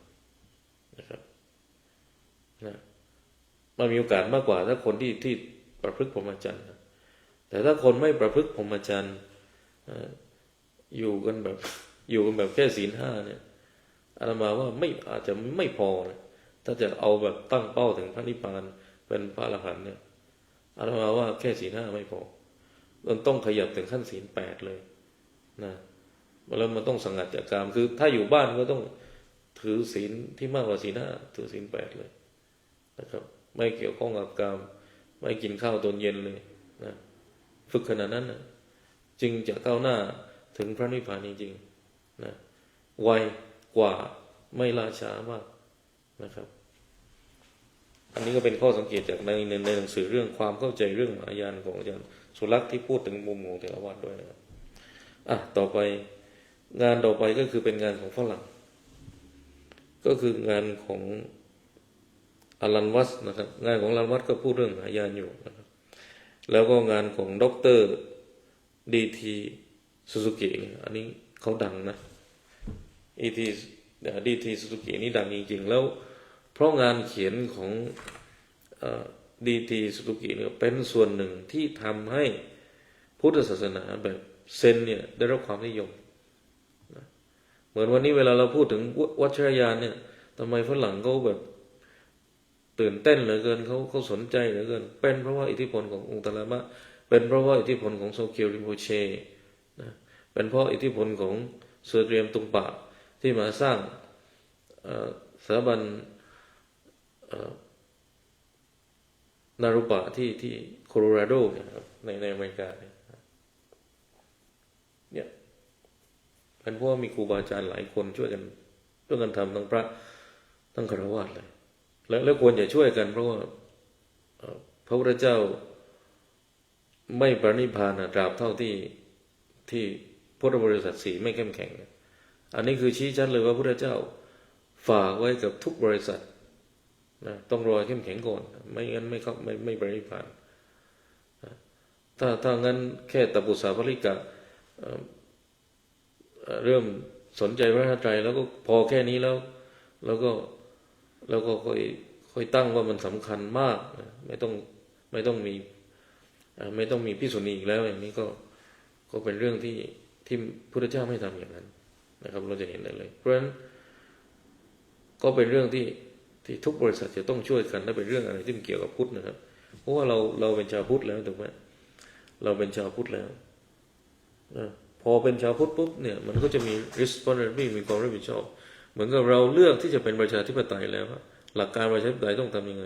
นะครับนะมันมีโอกาสมากกว่าถ้าคนที่ประพฤติพรหมจรรย์แต่ถ้าคนไม่ประพฤติพรหมจรรย์อยู่กันแบบแค่ศีล 5เนี่ยอาตมาว่าอาจจะไม่พอนะถ้าจะเอาแบบตั้งเป้าถึงพระนิพพานเป็นพระอรหันต์เนี่ยอาตมาว่าแค่ศีล 5ไม่พอมันต้องขยับถึงขั้นศีล 8เลยนะแล้วมันต้องสงัดจากกามคือถ้าอยู่บ้านก็ต้องถือศีลที่มากกว่าศีล 5ถือศีล 8เลยนะครับไม่เกี่ยวข้องกับกามไม่กินข้าวตอนเย็นเลยนะฝึกขนาดนั้นนะจึงจะก้าวหน้าถึงพระนิพพานจริงๆนะไวกว่าไม่ล่าช้ามากนะครับอันนี้ก็เป็นข้อสังเกตจากในหนังสือเรื่องความเข้าใจเรื่องมหายานของอาจารย์สุรักษ์ที่พูดถึงมุมของเถรวาทด้วยนะครับต่อไปงานต่อไปก็คือเป็นงานของฝรั่งก็คืองานของอลันวัตนะครับงานของอลันวัตก็พูดเรื่องมหายานอยู่นะครับแล้วก็งานของดร.ดีทีซูซูกิอันนี้เขาดังนะดีทีซูซูกินี่ดังจริงๆแล้วเพราะงานเขียนของดีทีซูซูกิเนี่ยเป็นส่วนหนึ่งที่ทำให้พุทธศาสนาแบบเซนเนี่ยได้รับความนิยมเหมือนวันนี้เวลาเราพูดถึงวัชรยานเนี่ยทำไมฝรั่งเขาแบบตื่นเต้นเหลือเกินเขาสนใจเหลือเกินเป็นเพราะว่าอิทธิพลขององค์ตลามะเป็นเพราะว่าอิทธิพลของโซเคียวริมโพเชนะเป็นเพราะอิทธิพลของเซอร์เตรียมตุงปะที่มาสร้างสถาบันนารุปะที่โคโลราโดเนี่ยในอเมริกาเนี่ยเป็นเพราะมีครูบาอาจารย์หลายคนช่วยกันทำทั้งพระทั้งฆราวาสเลยแล้วควรจะช่วยกันเพราะว่าพระพุทธเจ้าไม่ปรินิพพานตราบเท่าที่พุทธบริษัท4ไม่เข้มแข็งอันนี้คือชี้ชัดเลยว่าพระพุทธเจ้าฝากไว้กับทุกบริษัทนะต้องรอเข้มแข็งก่อนไม่งั้นไม่ปรินิพพานถ้างั้นแค่ตปุสาภริกะเริ่มสนใจพระธรรมไตรแล้วก็พอแค่นี้แล้วก็ค่อยตั้งว่ามันสำคัญมากไม่ต้องมีภิกษุณีอีกแล้วอย่างนี้ก็เป็นเรื่องที่พุทธเจ้าไม่ทำอย่างนั้นนะครับเราจะเห็นได้เลยเพราะฉะนั้นก็เป็นเรื่องที่ทุกบริษัทจะต้องช่วยกันและเป็นเรื่องอะไรที่เกี่ยวกับพุทธนะครับเพราะว่าเราเป็นชาวพุทธแล้วถูกไหมเราเป็นชาวพุทธแล้วพอเป็นชาวพุทธปุ๊บเนี่ยมันก็จะมี responsibility มีความรับผิดชอบเหมือนกับเราเลือกที่จะเป็นประชาธิปไตยแล้วหลักการประชาธิปไตยต้องทำยังไง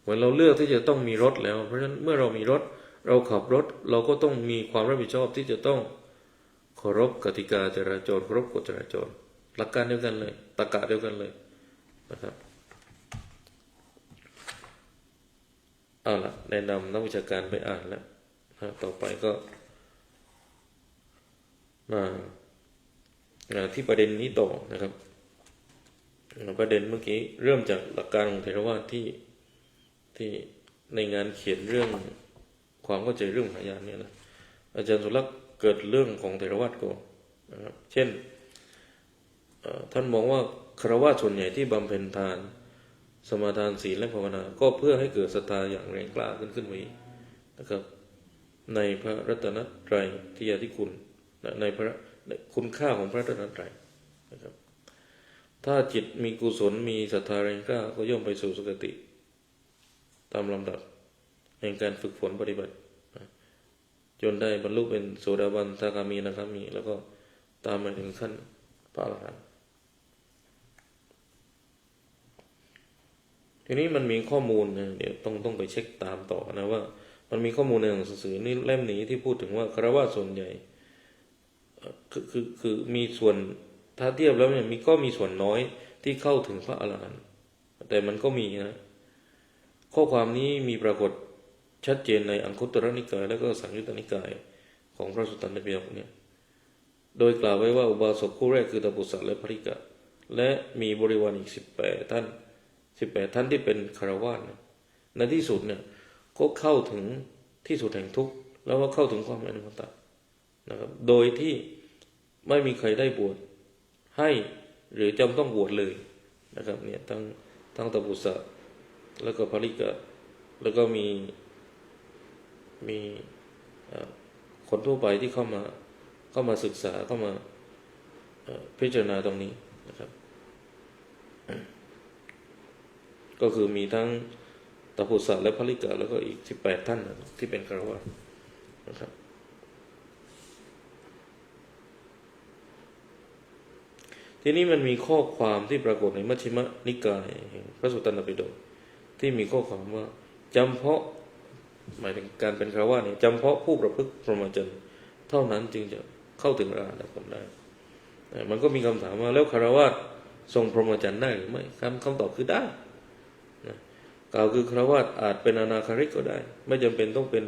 เหมือนเราเลือกที่จะต้องมีรถแล้วเพราะฉะนั้นเมื่อเรามีรถเราขับรถเราก็ต้องมีความรับผิดชอบที่จะต้องเคารพกติกาจราจรเคารพกฎจราจรหลักการเดียวกันเลยตรรกะเดียวกันเลยนะครับเอาล่ะแนะนำนักวิชาการไปอ่านแล้วต่อไปก็มาที่ประเด็นนี้ต่อนะครับประเด็นเมื่อกี้เริ่มจากหลักการของเถรวาทที่ในงานเขียนเรื่องความเข้าใจเรื่องมหายานเนี่ยนะอาจารย์สุรักษ์เกิดเรื่องของเถรวาทก่อนนะครับเช่นท่านมองว่าฆราวาสส่วนใหญ่ที่บำเพ็ญทานสมาทานศีลและภาวนาก็เพื่อให้เกิดศรัทธาอย่างแรงกล้าขึ้นไว้นะครับ ในพระรัตนตรัยที่ยาธิคุณในคุณค่าของพระรัตนตรัยนะครับถ้าจิตมีกุศลมีศรัทธาแรงกล้าก็ย่อมไปสู่สุคติตามลำดับแห่งการฝึกฝนปฏิบัติจนได้บรรลุเป็นโสดาบันสกทามีอนาคามีแล้วก็ตามมาถึงขั้นพระอรหันต์ทีนี้มันมีข้อมูลนะเดี๋ยวต้องไปเช็คตามต่อนะว่ามันมีข้อมูลในหนังสือนี่เล่มนี้ที่พูดถึงว่าคฤหัสถ์ส่วนใหญ่คือมีส่วนถ้าเทียบแล้วเนี่ยก็มีส่วนน้อยที่เข้าถึงพระอรหันต์แต่มันก็มีนะข้อความนี้มีปรากฏชัดเจนในอังคุตตรนิกายและก็สังยุตตนิกายของพระสุตตันตปิฎกเนี่ยโดยกล่าวไว้ว่าอุบาสกคู่แรกคือตปุสสะและภริกะและมีบริวารอีก18 ท่านที่เป็นคฤหัสถ์ในที่สุดเนี่ยก็เข้าถึงที่สุดแห่งทุกข์แล้วก็เข้าถึงความอนุตตรนะครับโดยที่ไม่มีใครได้บวชให้หรือจำต้องบวชเลยนะครับเนี่ยทั้งตปุสสะแล้วก็ภริกะแล้วก็มีคนทั่วไปที่เข้ามาศึกษาเข้ามาพิจารณาตรงนี้นะครับก็คือมีทั้งตปุสสะและภริกะแล้วก็อีก18 ท่านที่เป็นคฤหัสถ์นะครับทีนี้มันมีข้อความที่ปรากฏในมัชฌิมนิกายแห่งพระสุตตันตปิฎกที่มีข้อความว่าจำเพาะหมายถึงการเป็นคฤหัสถ์เนี่ยจำเพาะผู้ประพฤติพรหมจรรย์เท่านั้นจึงจะเข้าถึงอรหันตผลได้มันก็มีคำถามว่าแล้วคฤหัสถ์ทรงพรหมจรรย์ได้หรือไม่คำตอบคือได้กล่าวคือคฤหัสถ์อาจเป็นอนาคาริกก็ได้ไม่จำเป็นต้องเป็น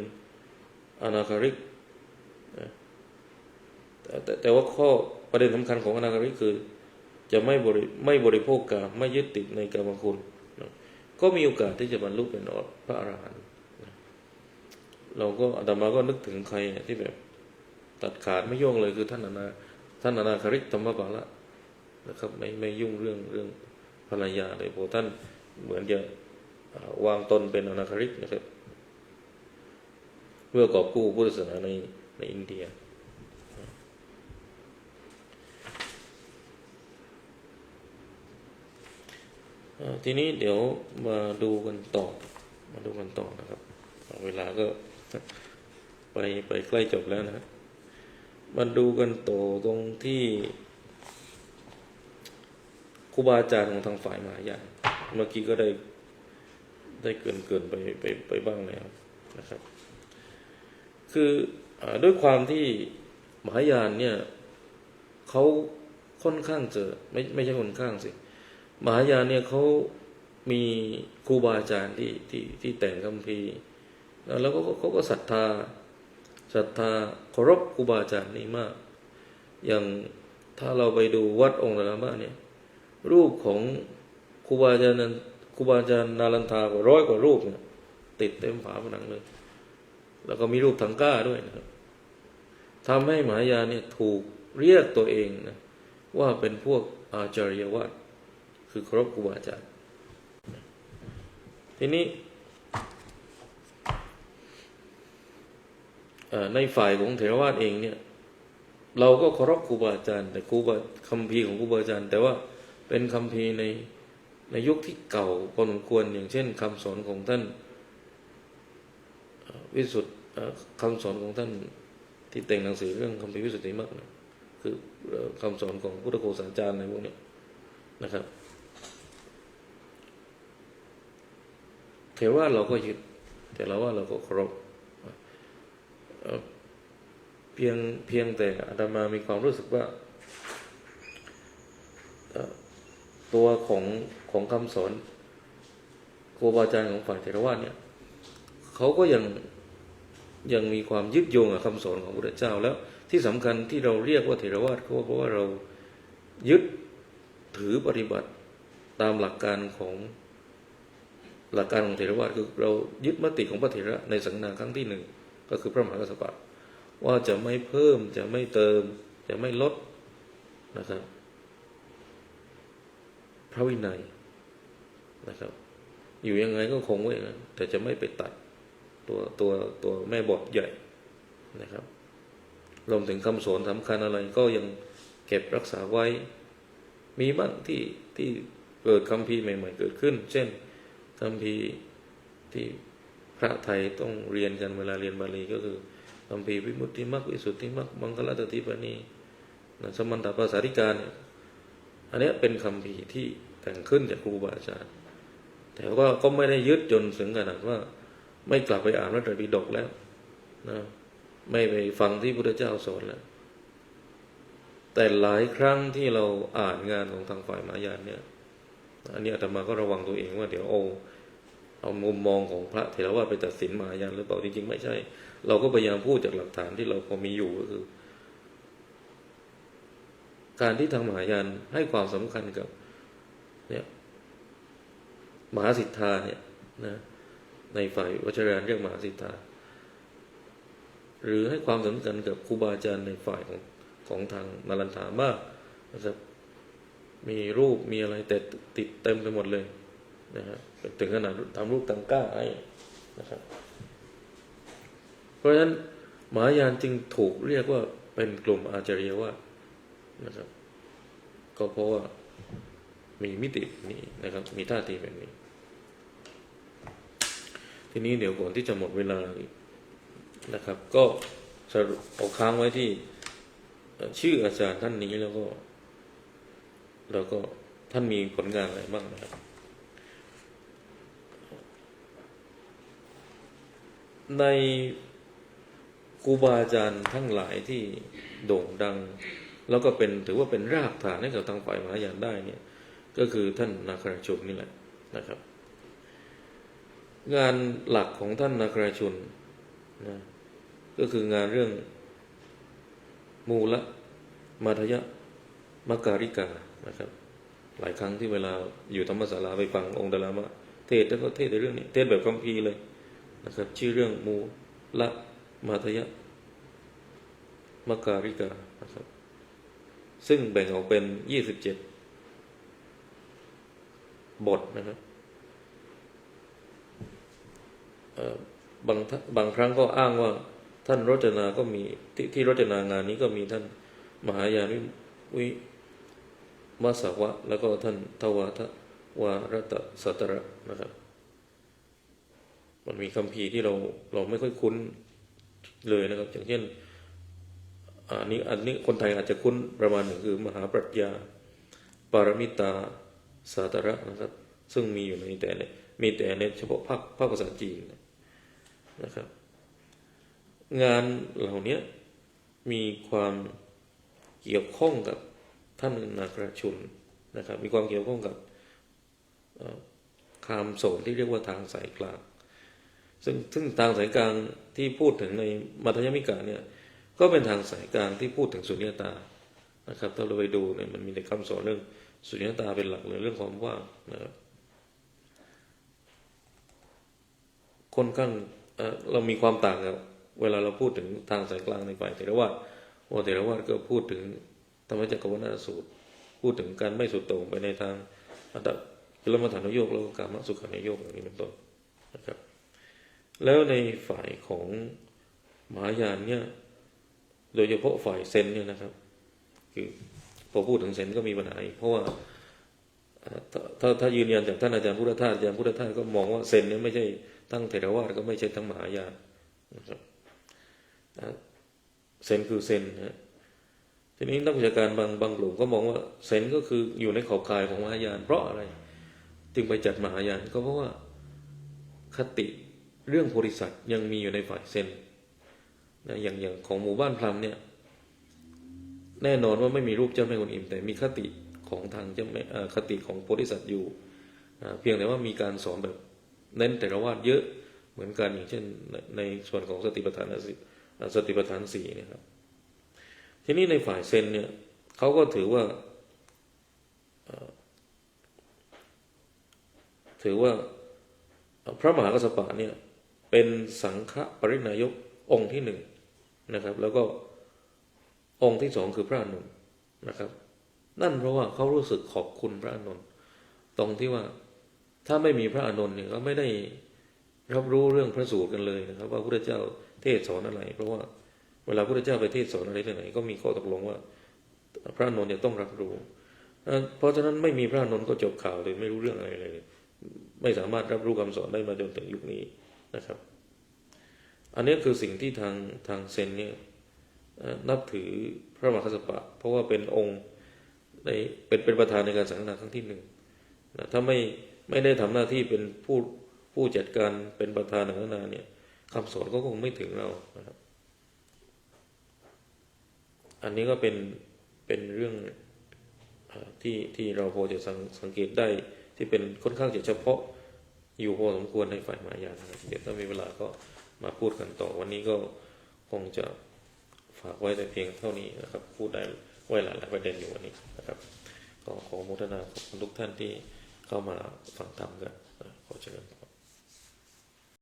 อนาคาริกแต่ว่าข้อประเด็นสำคัญของอนาคาริกคือจะไม่บริโภคกามไม่ยึดติดในกามคุณก็มีโอกาสที่จะบรรลุเป็นพระอรหันต์เราก็อาตมาก็นึกถึงใครที่แบบตัดขาดไม่ยุ่งเลยคือท่านอนาคาริกธรรมปาละนะครับไม่ยุ่งเรื่องภรรยาเลยเพราะท่านเหมือนจะวางตนเป็นอนาคาริกนะครับเพื่อกอบกู้พุทธศาสนาในอินเดียทีนี้เดี๋ยวมาดูกันต่อนะครับเวลาก็ไปใกล้จบแล้วนะมาดูกันต่อตรงที่ครูบาอาจารย์ของทางฝ่ายมหายานเมื่อกี้ก็ได้เกินไปบ้างแล้วนะครับคือด้วยความที่มหายานเนี่ยเขาค่อนข้างจะไม่ใช่ค่อนข้างสิมหายานเนี่ยเขามีครูบาอาจารย์ที่แต่งคัมภีร์แล้วก็เขาก็ศรัทธาเคารพครูบาอาจารย์นี่มากอย่างถ้าเราไปดูวัดองค์นาลมะเนี่ยรูปของครูบาอาจารย์นาลันทากว่า100 กว่ารูปเนี่ยติดเต็มฝาผนังเลยแล้วก็มีรูปถังก้าด้วยนะครับทำให้มหายานเนี่ยถูกเรียกตัวเองนะว่าเป็นพวกอาจาริยวาทคือเคารพครูบาอาจารย์ทีนี้ในฝ่ายของเถรวาทเองเนี่ยเราก็เคารพครูบาอาจารย์แต่คัมภีร์ของครูบาอาจารย์แต่ว่าเป็นคัมภีร์ในยุคที่เก่าพอสมควรอย่างเช่นคำสอนของท่านวิสุทธิ์คำสอนของท่านที่แต่งหนังสือเรื่องคัมภีร์วิสุทธิมรรคคือคำสอนของพุทธโฆษาจารย์ในพวกนี้นะครับเถรวาทเราก็ยึดแต่เราว่าเราก็เคารพเพียงแต่อาตมามีความรู้สึกว่าตัวของคำสอนครูบาอาจารย์ของฝ่ายเถรวาทเนี่ยเขาก็ยังมีความยึดโยงกับคำสอนของพระพุทธเจ้าแล้วที่สำคัญที่เราเรียกว่าเถรวาทก็เพราะว่าเรายึดถือปฏิบัติตามหลักการของเถรวาทคือเรายึดมติของพระเถระในสังฆนาครั้งที่ 1ก็คือพระมหากัสสปะว่าจะไม่เพิ่มจะไม่เติมจะไม่ลดนะครับพระวินัยนะครับอยู่ยังไงก็คงไว้นะแต่จะไม่ไปตัดตัวแม่บทใหญ่ นะครับรวมถึงคำสอนสำคัญอะไรก็ยังเก็บรักษาไว้ มีบ้างที่เกิดคัมภีร์ใหม่ๆเกิดขึ้น เช่นคัมภีร์ที่พระไทยต้องเรียนกันเวลาเรียนบาลีก็คือคัมภีร์วิมุตติมรรควิสุทธิมรรคมังคลตติปณีสมันตภาษาธิการเนี่ยอันนี้เป็นคัมภีร์ที่แต่งขึ้นจากครูบาอาจารย์แต่ว่าก็ไม่ได้ยึดจนถึงขนาดว่าไม่กลับไปอ่านพระไตรปิฎกแล้วนะไม่ไปฟังที่พระพุทธเจ้าสอนแล้วแต่หลายครั้งที่เราอ่านงานของทางฝ่ายมหายานเนี่ยอันนี้อาตมาก็ระวังตัวเองว่าเดี๋ยวเอามุมมองของพระเถรวาทไปตัดสินมหายานหรือเปล่าจริงๆไม่ใช่เราก็พยายามพูดจากหลักฐานที่เราพอมีอยู่ก็คือการที่ทางมหายานให้ความสำคัญกับเนี่ยมหาสิทธาเนี่ยนะในฝ่ายวัชรยานเรียกมหาสิทธาหรือให้ความสำคัญกับครูบาอาจารย์ในฝ่ายของทางนารันทามากนะครับมีรูปมีอะไรแต่ติดเต็มไปหมดเลยนะฮะถึงขนาดทำรูปตังก้าให้นะครับเพราะฉะนั้นมหายานจึงถูกเรียกว่าเป็นกลุ่มอาจาริยวาทนะครับก็เพราะว่ามีมิตินี้นะครับมีท่าทีแบบนี้ทีนี้เดี๋ยวก่อนที่จะหมดเวลานะครับก็สรุปเอาค้างไว้ที่ชื่ออาจารย์ท่านนี้แล้วก็ท่านมีผลงานอะไรบ้างนะครับในครูบาอาจารย์ทั้งหลายที่โด่งดังแล้วก็ถือว่าเป็นรากฐานให้กับทางฝ่ายมหายานได้เนี่ยก็คือท่านนาคราชุนนี่แหละนะครับงานหลักของท่านนาคราชุนนะก็คืองานเรื่องมูลมัธยมักการิกานะครับหลายครั้งที่เวลาอยู่ธรรมศาลาไปฟังองค์ดาลามะเทศแล้วก็เทศในเรื่องนี้เทศแบบคัมภีร์เลยนะครับชื่อเรื่องมูลมัธยมักการิกานะครับซึ่งแบ่งออกเป็น27บทนะครับบางครั้งก็อ้างว่าท่านรจนาก็มีที่รจนางานนี้ก็มีท่านมหายานวิมัสสวะแล้วก็ท่านทวาทวารตสัตตระนะครับมันมีคัมภีร์ที่เราไม่ค่อยคุ้นเลยนะครับอย่างเช่นอันนี้คนไทยอาจจะคุ้นประมาณหนึ่งคือมหาปรัชญาปารมิตาสัตตระนะครับซึ่งมีอยู่มีแต่ในเฉพาะภาคภาษาจีนนะครับงานเหล่านี้มีความเกี่ยวข้องกับท่านนาคราชุนนะครับมีความเกี่ยวข้องกับคำสอนที่เรียกว่าทางสายกลางซึ่งทางสายกลางที่พูดถึงในมัธยมิกายเนี่ยก็เป็นทางสายกลางที่พูดถึงสุญญตานะครับถ้าเราไปดูเนี่ยมันมีแต่คำสอนเรื่องสุญญตาเป็นหลักเลยเรื่องความว่างนะครับค่อนข้างเรามีความต่างกับเวลาเราพูดถึงทางสายกลางในฝ่ายเถรวาทเถรวาทก็พูดถึงธรรมจักรวนาสูตรพูดถึงการไม่สุดโต่งไปในทางอัตตกิลมัฏฐานโยกแล้วก็กามสุขานโยกอย่างนี้เป็นต้นนะครับแล้วในฝ่ายของมหายานเนี่ยโดยเฉพาะฝ่ายเซนเนี่ยนะครับคือพอพูดถึงเซนก็มีปัญหาอีกเพราะว่าถ้ายืนยันจากท่านอาจารย์พุทธทาสอาจารย์พุทธทาสก็มองว่าเซนเนี่ยไม่ใช่ทั้งเถรวาทก็ไม่ใช่ทั้งมหายานนะครับเซนคือเซนนะทีนี้นักวิชาการบางกลุ่มก็มองว่าเซนก็คืออยู่ในขอบข่ายของมหายานเพราะอะไรจึงไปจัดมหายานก็เพราะว่าคติเรื่องโพธิสัตว์ยังมีอยู่ในฝ่ายเซนนะอย่างของหมู่บ้านพราหมณ์เนี่ยแน่นอนว่าไม่มีรูปเจ้าแม่กวนอิมแต่มีคติของทางเจ้าแม่คติของโพธิสัตว์อยู่เพียงแต่ว่ามีการสอนแบบเน้นเถรวาทเยอะเหมือนกันอย่างเช่นในส่วนของสติปัฏฐานสี่นะครับทีนี้ในฝ่ายเซนเนี่ยเขาก็ถือว่าพระมหากัสสปะเนี่ยเป็นสังฆปริณายกองค์ที่หนึ่งนะครับแล้วก็องค์ที่สองคือพระอานนท์นะครับนั่นเพราะว่าเขารู้สึกขอบคุณพระอานนท์ตรงที่ว่าถ้าไม่มีพระอานนท์เนี่ยก็ไม่ได้รับรู้เรื่องพระสูตรกันเลยนะครับว่าพระพุทธเจ้าเทศสอนอะไรเพราะว่า เวลาพระพุทธเจ้าไปเทศน์สอนอะไรที่ไหนก็มีข้อตกลงว่าพระอานนท์จะต้องรับรู้เพราะฉะนั้นไม่มีพระอานนท์ก็จบข่าวเลยไม่รู้เรื่องอะไรเลยไม่สามารถรับรู้คำสอนได้มาจนถึงยุคนี้นะครับอันนี้คือสิ่งที่ทางเซนเนี่ยนับถือพระมหากัสสปะเพราะว่าเป็นองค์เป็นประธานในการสังฆนาครั้งที่หนึ่งนะถ้าไม่ได้ทำหน้าที่เป็นผู้จัดการเป็นประธานสังฆนาเนี่ยคำสอนก็คงไม่ถึงเรานะครับอันนี้ก็เป็นเรื่องที่เราพอจะสังเกตได้ที่เป็นค่อนข้างจะเฉพาะอยู่พอสมควรในฝ่ายมหายานนะครับเดี๋ยวถ้ามีเวลาก็มาพูดกันต่อวันนี้ก็คงจะฝากไว้แต่เพียงเท่านี้นะครับพูดได้ไว้หลายประเด็นอยู่วันนี้นะครับก็ขออนุโมทนาขอบคุณทุกท่านที่เข้ามาฟังธรรมกันขอเชิญ